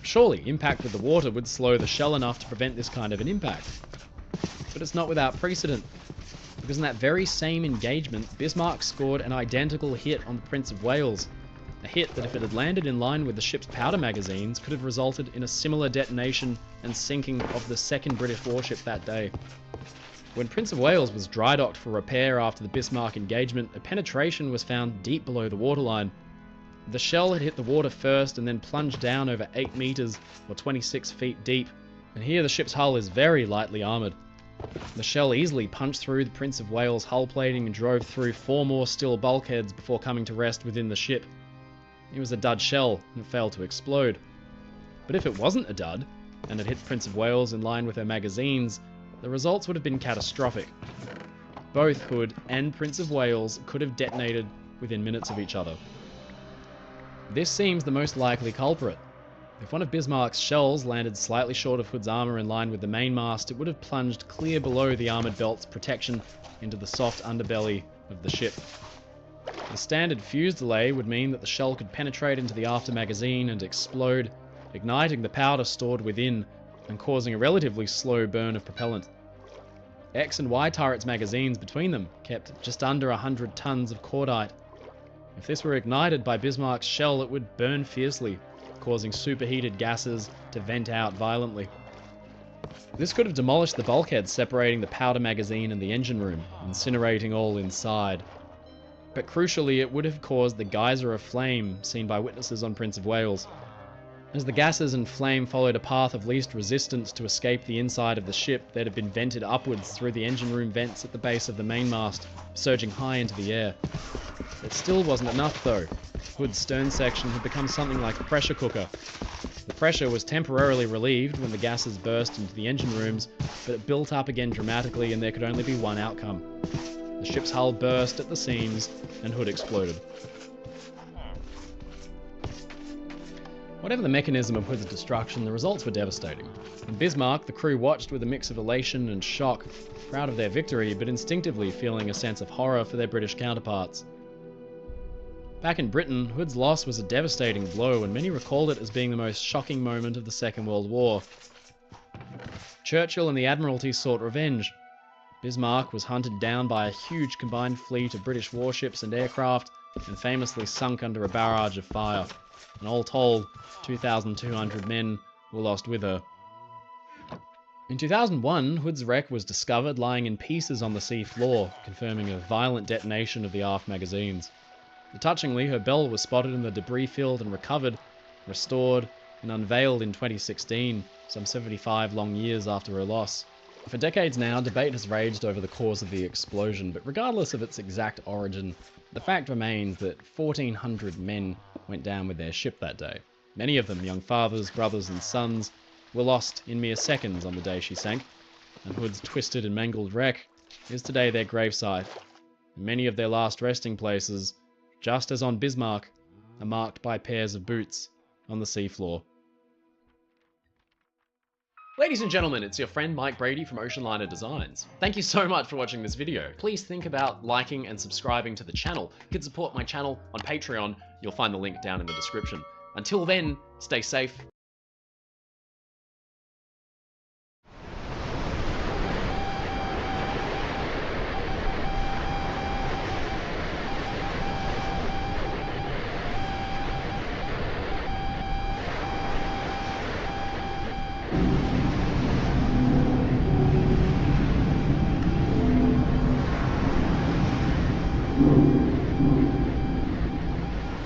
Surely impact with the water would slow the shell enough to prevent this kind of an impact. But it's not without precedent, because in that very same engagement, Bismarck scored an identical hit on the Prince of Wales. A hit that, if it had landed in line with the ship's powder magazines, could have resulted in a similar detonation and sinking of the second British warship that day. When Prince of Wales was dry docked for repair after the Bismarck engagement, a penetration was found deep below the waterline. The shell had hit the water first and then plunged down over 8 meters, or 26 feet deep, and here the ship's hull is very lightly armoured. The shell easily punched through the Prince of Wales hull plating and drove through 4 more steel bulkheads before coming to rest within the ship. It was a dud shell, and it failed to explode. But if it wasn't a dud, and it hit Prince of Wales in line with her magazines, the results would have been catastrophic. Both Hood and Prince of Wales could have detonated within minutes of each other. This seems the most likely culprit. If one of Bismarck's shells landed slightly short of Hood's armour in line with the mainmast, it would have plunged clear below the armoured belt's protection into the soft underbelly of the ship. The standard fuse delay would mean that the shell could penetrate into the after magazine and explode, igniting the powder stored within and causing a relatively slow burn of propellant. X and Y turrets' magazines between them kept just under 100 tons of cordite. If this were ignited by Bismarck's shell, it would burn fiercely, causing superheated gases to vent out violently. This could have demolished the bulkheads separating the powder magazine and the engine room, incinerating all inside. But crucially, it would have caused the geyser of flame seen by witnesses on Prince of Wales. As the gases and flame followed a path of least resistance to escape the inside of the ship, they'd have been vented upwards through the engine room vents at the base of the mainmast, surging high into the air. It still wasn't enough though. Hood's stern section had become something like a pressure cooker. The pressure was temporarily relieved when the gases burst into the engine rooms, but it built up again dramatically and there could only be one outcome. The ship's hull burst at the seams and Hood exploded. Whatever the mechanism of Hood's destruction, the results were devastating. In Bismarck, the crew watched with a mix of elation and shock, proud of their victory, but instinctively feeling a sense of horror for their British counterparts. Back in Britain, Hood's loss was a devastating blow, and many recalled it as being the most shocking moment of the Second World War. Churchill and the Admiralty sought revenge. Bismarck was hunted down by a huge combined fleet of British warships and aircraft, and famously sunk under a barrage of fire. And all told, 2,200 men were lost with her. In 2001, Hood's wreck was discovered lying in pieces on the sea floor, confirming a violent detonation of the aft magazines. Touchingly, her bell was spotted in the debris field and recovered, restored, and unveiled in 2016, some 75 long years after her loss. For decades now, debate has raged over the cause of the explosion, but regardless of its exact origin, the fact remains that 1,400 men went down with their ship that day. Many of them, young fathers, brothers, and sons, were lost in mere seconds on the day she sank, and Hood's twisted and mangled wreck is today their gravesite. Many of their last resting places, just as on Bismarck, are marked by pairs of boots on the seafloor. Ladies and gentlemen, it's your friend Mike Brady from Oceanliner Designs. Thank you so much for watching this video. Please think about liking and subscribing to the channel. You can support my channel on Patreon. You'll find the link down in the description. Until then, stay safe.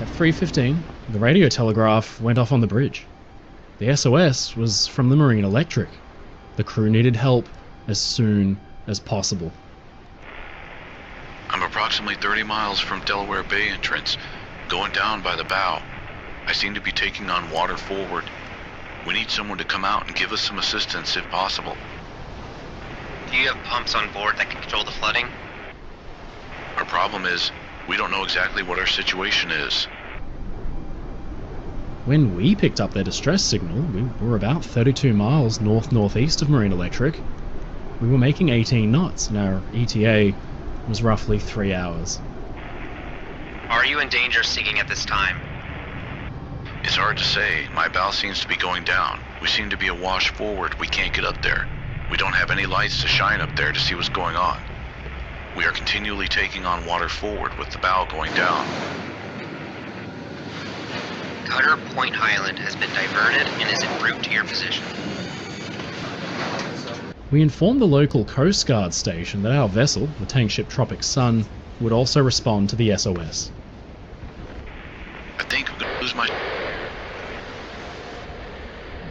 At 3:15, the radio telegraph went off on the bridge. The SOS was from the Marine Electric. The crew needed help as soon as possible. I'm approximately 30 miles from Delaware Bay entrance, going down by the bow. I seem to be taking on water forward. We need someone to come out and give us some assistance if possible. Do you have pumps on board that can control the flooding? Our problem is, we don't know exactly what our situation is. When we picked up their distress signal, we were about 32 miles north-northeast of Marine Electric. We were making 18 knots, and our ETA was roughly 3 hours. Are you in danger sinking at this time? It's hard to say. My bow seems to be going down. We seem to be awash forward. We can't get up there. We don't have any lights to shine up there to see what's going on. We are continually taking on water forward with the bow going down. Cutter Point Highland has been diverted and is en route to your position. We informed the local Coast Guard station that our vessel, the tank ship Tropic Sun, would also respond to the SOS. I think I'm gonna lose my...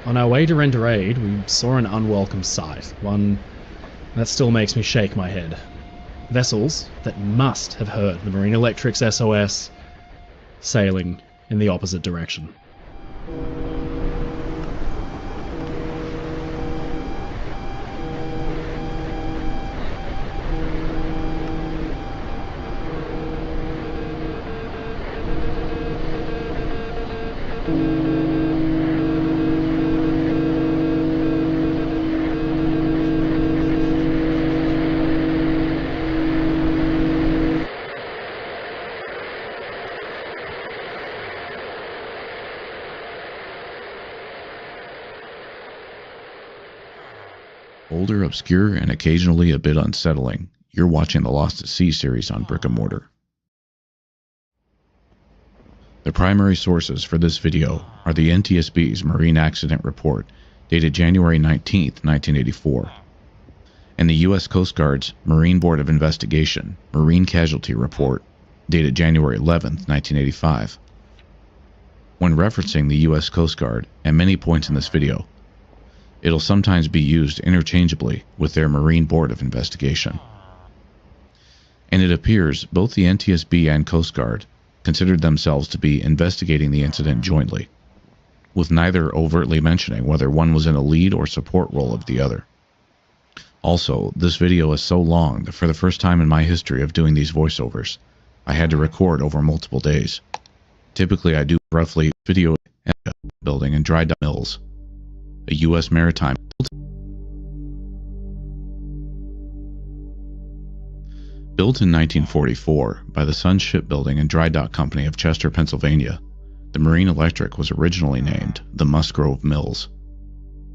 On our way to render aid, we saw an unwelcome sight, one that still makes me shake my head. Vessels that must have heard the Marine Electric's SOS sailing in the opposite direction. Older, obscure, and occasionally a bit unsettling. You're watching the Lost at Sea series on Brick and Mortar. The primary sources for this video are the NTSB's Marine Accident Report, dated January 19, 1984, and the U.S. Coast Guard's Marine Board of Investigation Marine Casualty Report, dated January 11, 1985. When referencing the U.S. Coast Guard at many points in this video, it'll sometimes be used interchangeably with their Marine Board of Investigation. And it appears both the NTSB and Coast Guard considered themselves to be investigating the incident jointly. with neither overtly mentioning whether one was in a lead or support role of the other. Also, this video is so long that for the first time in my history of doing these voiceovers, I had to record over multiple days. Typically, I do roughly video building and dry dock mills, a U.S. maritime built in 1944 by the Sun Shipbuilding and Dry Dock Company of Chester, Pennsylvania. The Marine Electric was originally named the Musgrove Mills,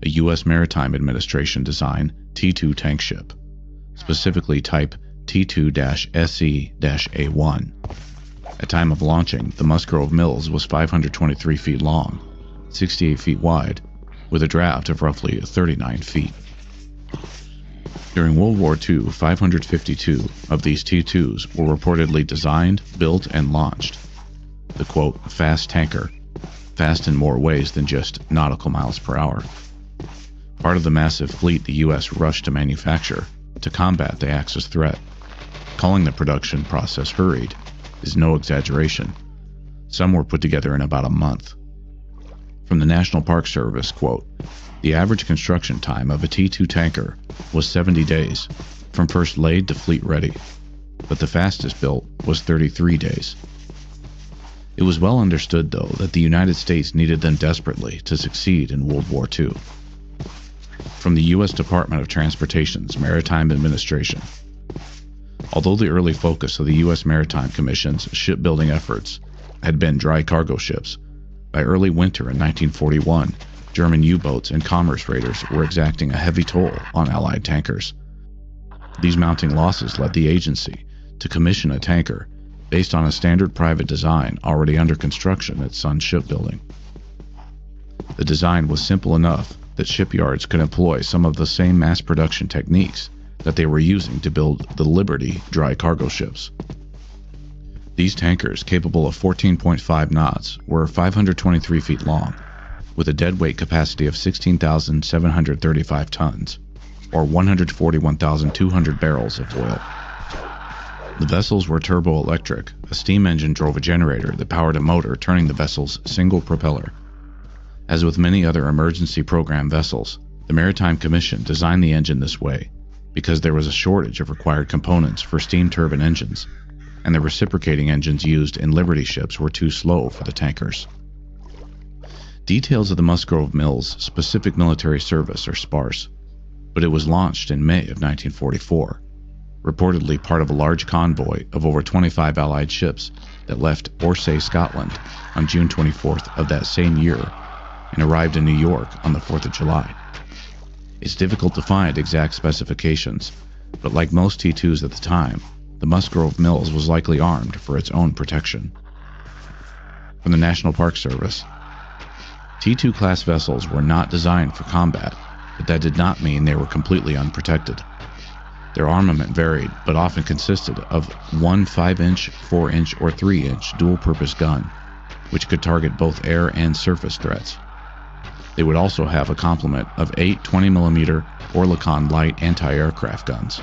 a U.S. Maritime Administration design T2 tank ship, specifically type T2-SE-A1. At time of launching, the Musgrove Mills was 523 feet long, 68 feet wide, with a draft of roughly 39 feet. During World War II, 552 of these T2s were reportedly designed, built, and launched. The quote, fast tanker, fast in more ways than just nautical miles per hour. Part of the massive fleet the U.S. rushed to manufacture to combat the Axis threat. Calling the production process hurried is no exaggeration. Some were put together in about a month. From the National Park Service, quote, the average construction time of a T2 tanker was 70 days, from first laid to fleet ready, but the fastest built was 33 days. It was well understood, though, that the United States needed them desperately to succeed in World War II. From the U.S. Department of Transportation's Maritime Administration. Although the early focus of the U.S. Maritime Commission's shipbuilding efforts had been dry cargo ships, by early winter in 1941, German U-boats and commerce raiders were exacting a heavy toll on Allied tankers. These mounting losses led the agency to commission a tanker based on a standard private design already under construction at Sun Shipbuilding. The design was simple enough that shipyards could employ some of the same mass production techniques that they were using to build the Liberty dry cargo ships. These tankers, capable of 14.5 knots, were 523 feet long, with a deadweight capacity of 16,735 tons, or 141,200 barrels of oil. The vessels were turbo-electric. A steam engine drove a generator that powered a motor turning the vessel's single propeller. As with many other emergency program vessels, the Maritime Commission designed the engine this way because there was a shortage of required components for steam turbine engines, and the reciprocating engines used in Liberty ships were too slow for the tankers. Details of the Musgrove Mills' specific military service are sparse, but it was launched in May of 1944, reportedly part of a large convoy of over 25 Allied ships that left Orsay, Scotland on June 24th of that same year and arrived in New York on the 4th of July. It's difficult to find exact specifications, but like most T2s at the time, the Musgrove Mills was likely armed for its own protection. From the National Park Service, T2 class vessels were not designed for combat, but that did not mean they were completely unprotected. Their armament varied, but often consisted of one 5-inch, 4-inch, or 3-inch dual-purpose gun, which could target both air and surface threats. They would also have a complement of 8 20mm Oerlikon light anti-aircraft guns.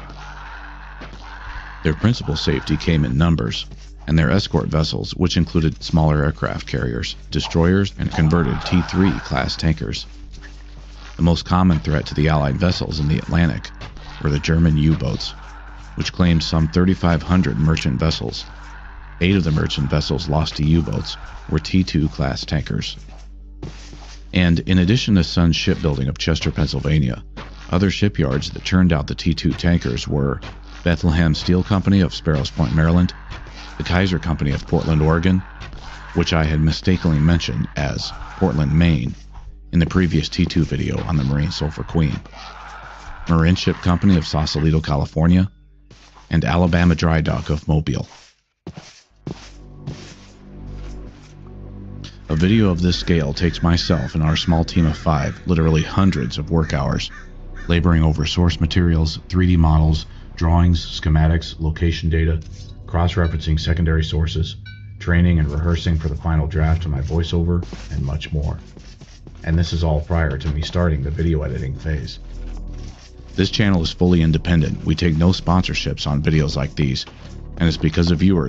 Their principal safety came in numbers, and their escort vessels, which included smaller aircraft carriers, destroyers, and converted T3 class tankers. The most common threat to the Allied vessels in the Atlantic were the German U-boats, which claimed some 3,500 merchant vessels. 8 of the merchant vessels lost to U-boats were T2 class tankers. And in addition to Sun Shipbuilding of Chester, Pennsylvania, other shipyards that churned out the T2 tankers were Bethlehem Steel Company of Sparrows Point, Maryland, the Kaiser Company of Portland, Oregon, which I had mistakenly mentioned as Portland, Maine, in the previous T2 video on the Marine Sulphur Queen, Marin Ship Company of Sausalito, California, and Alabama Dry Dock of Mobile. A video of this scale takes myself and our small team of 5 literally hundreds of work hours, laboring over source materials, 3D models, drawings, schematics, location data, cross-referencing secondary sources, training and rehearsing for the final draft of my voiceover, and much more. And this is all prior to me starting the video editing phase. This channel is fully independent. We take no sponsorships on videos like these, and it's because of viewers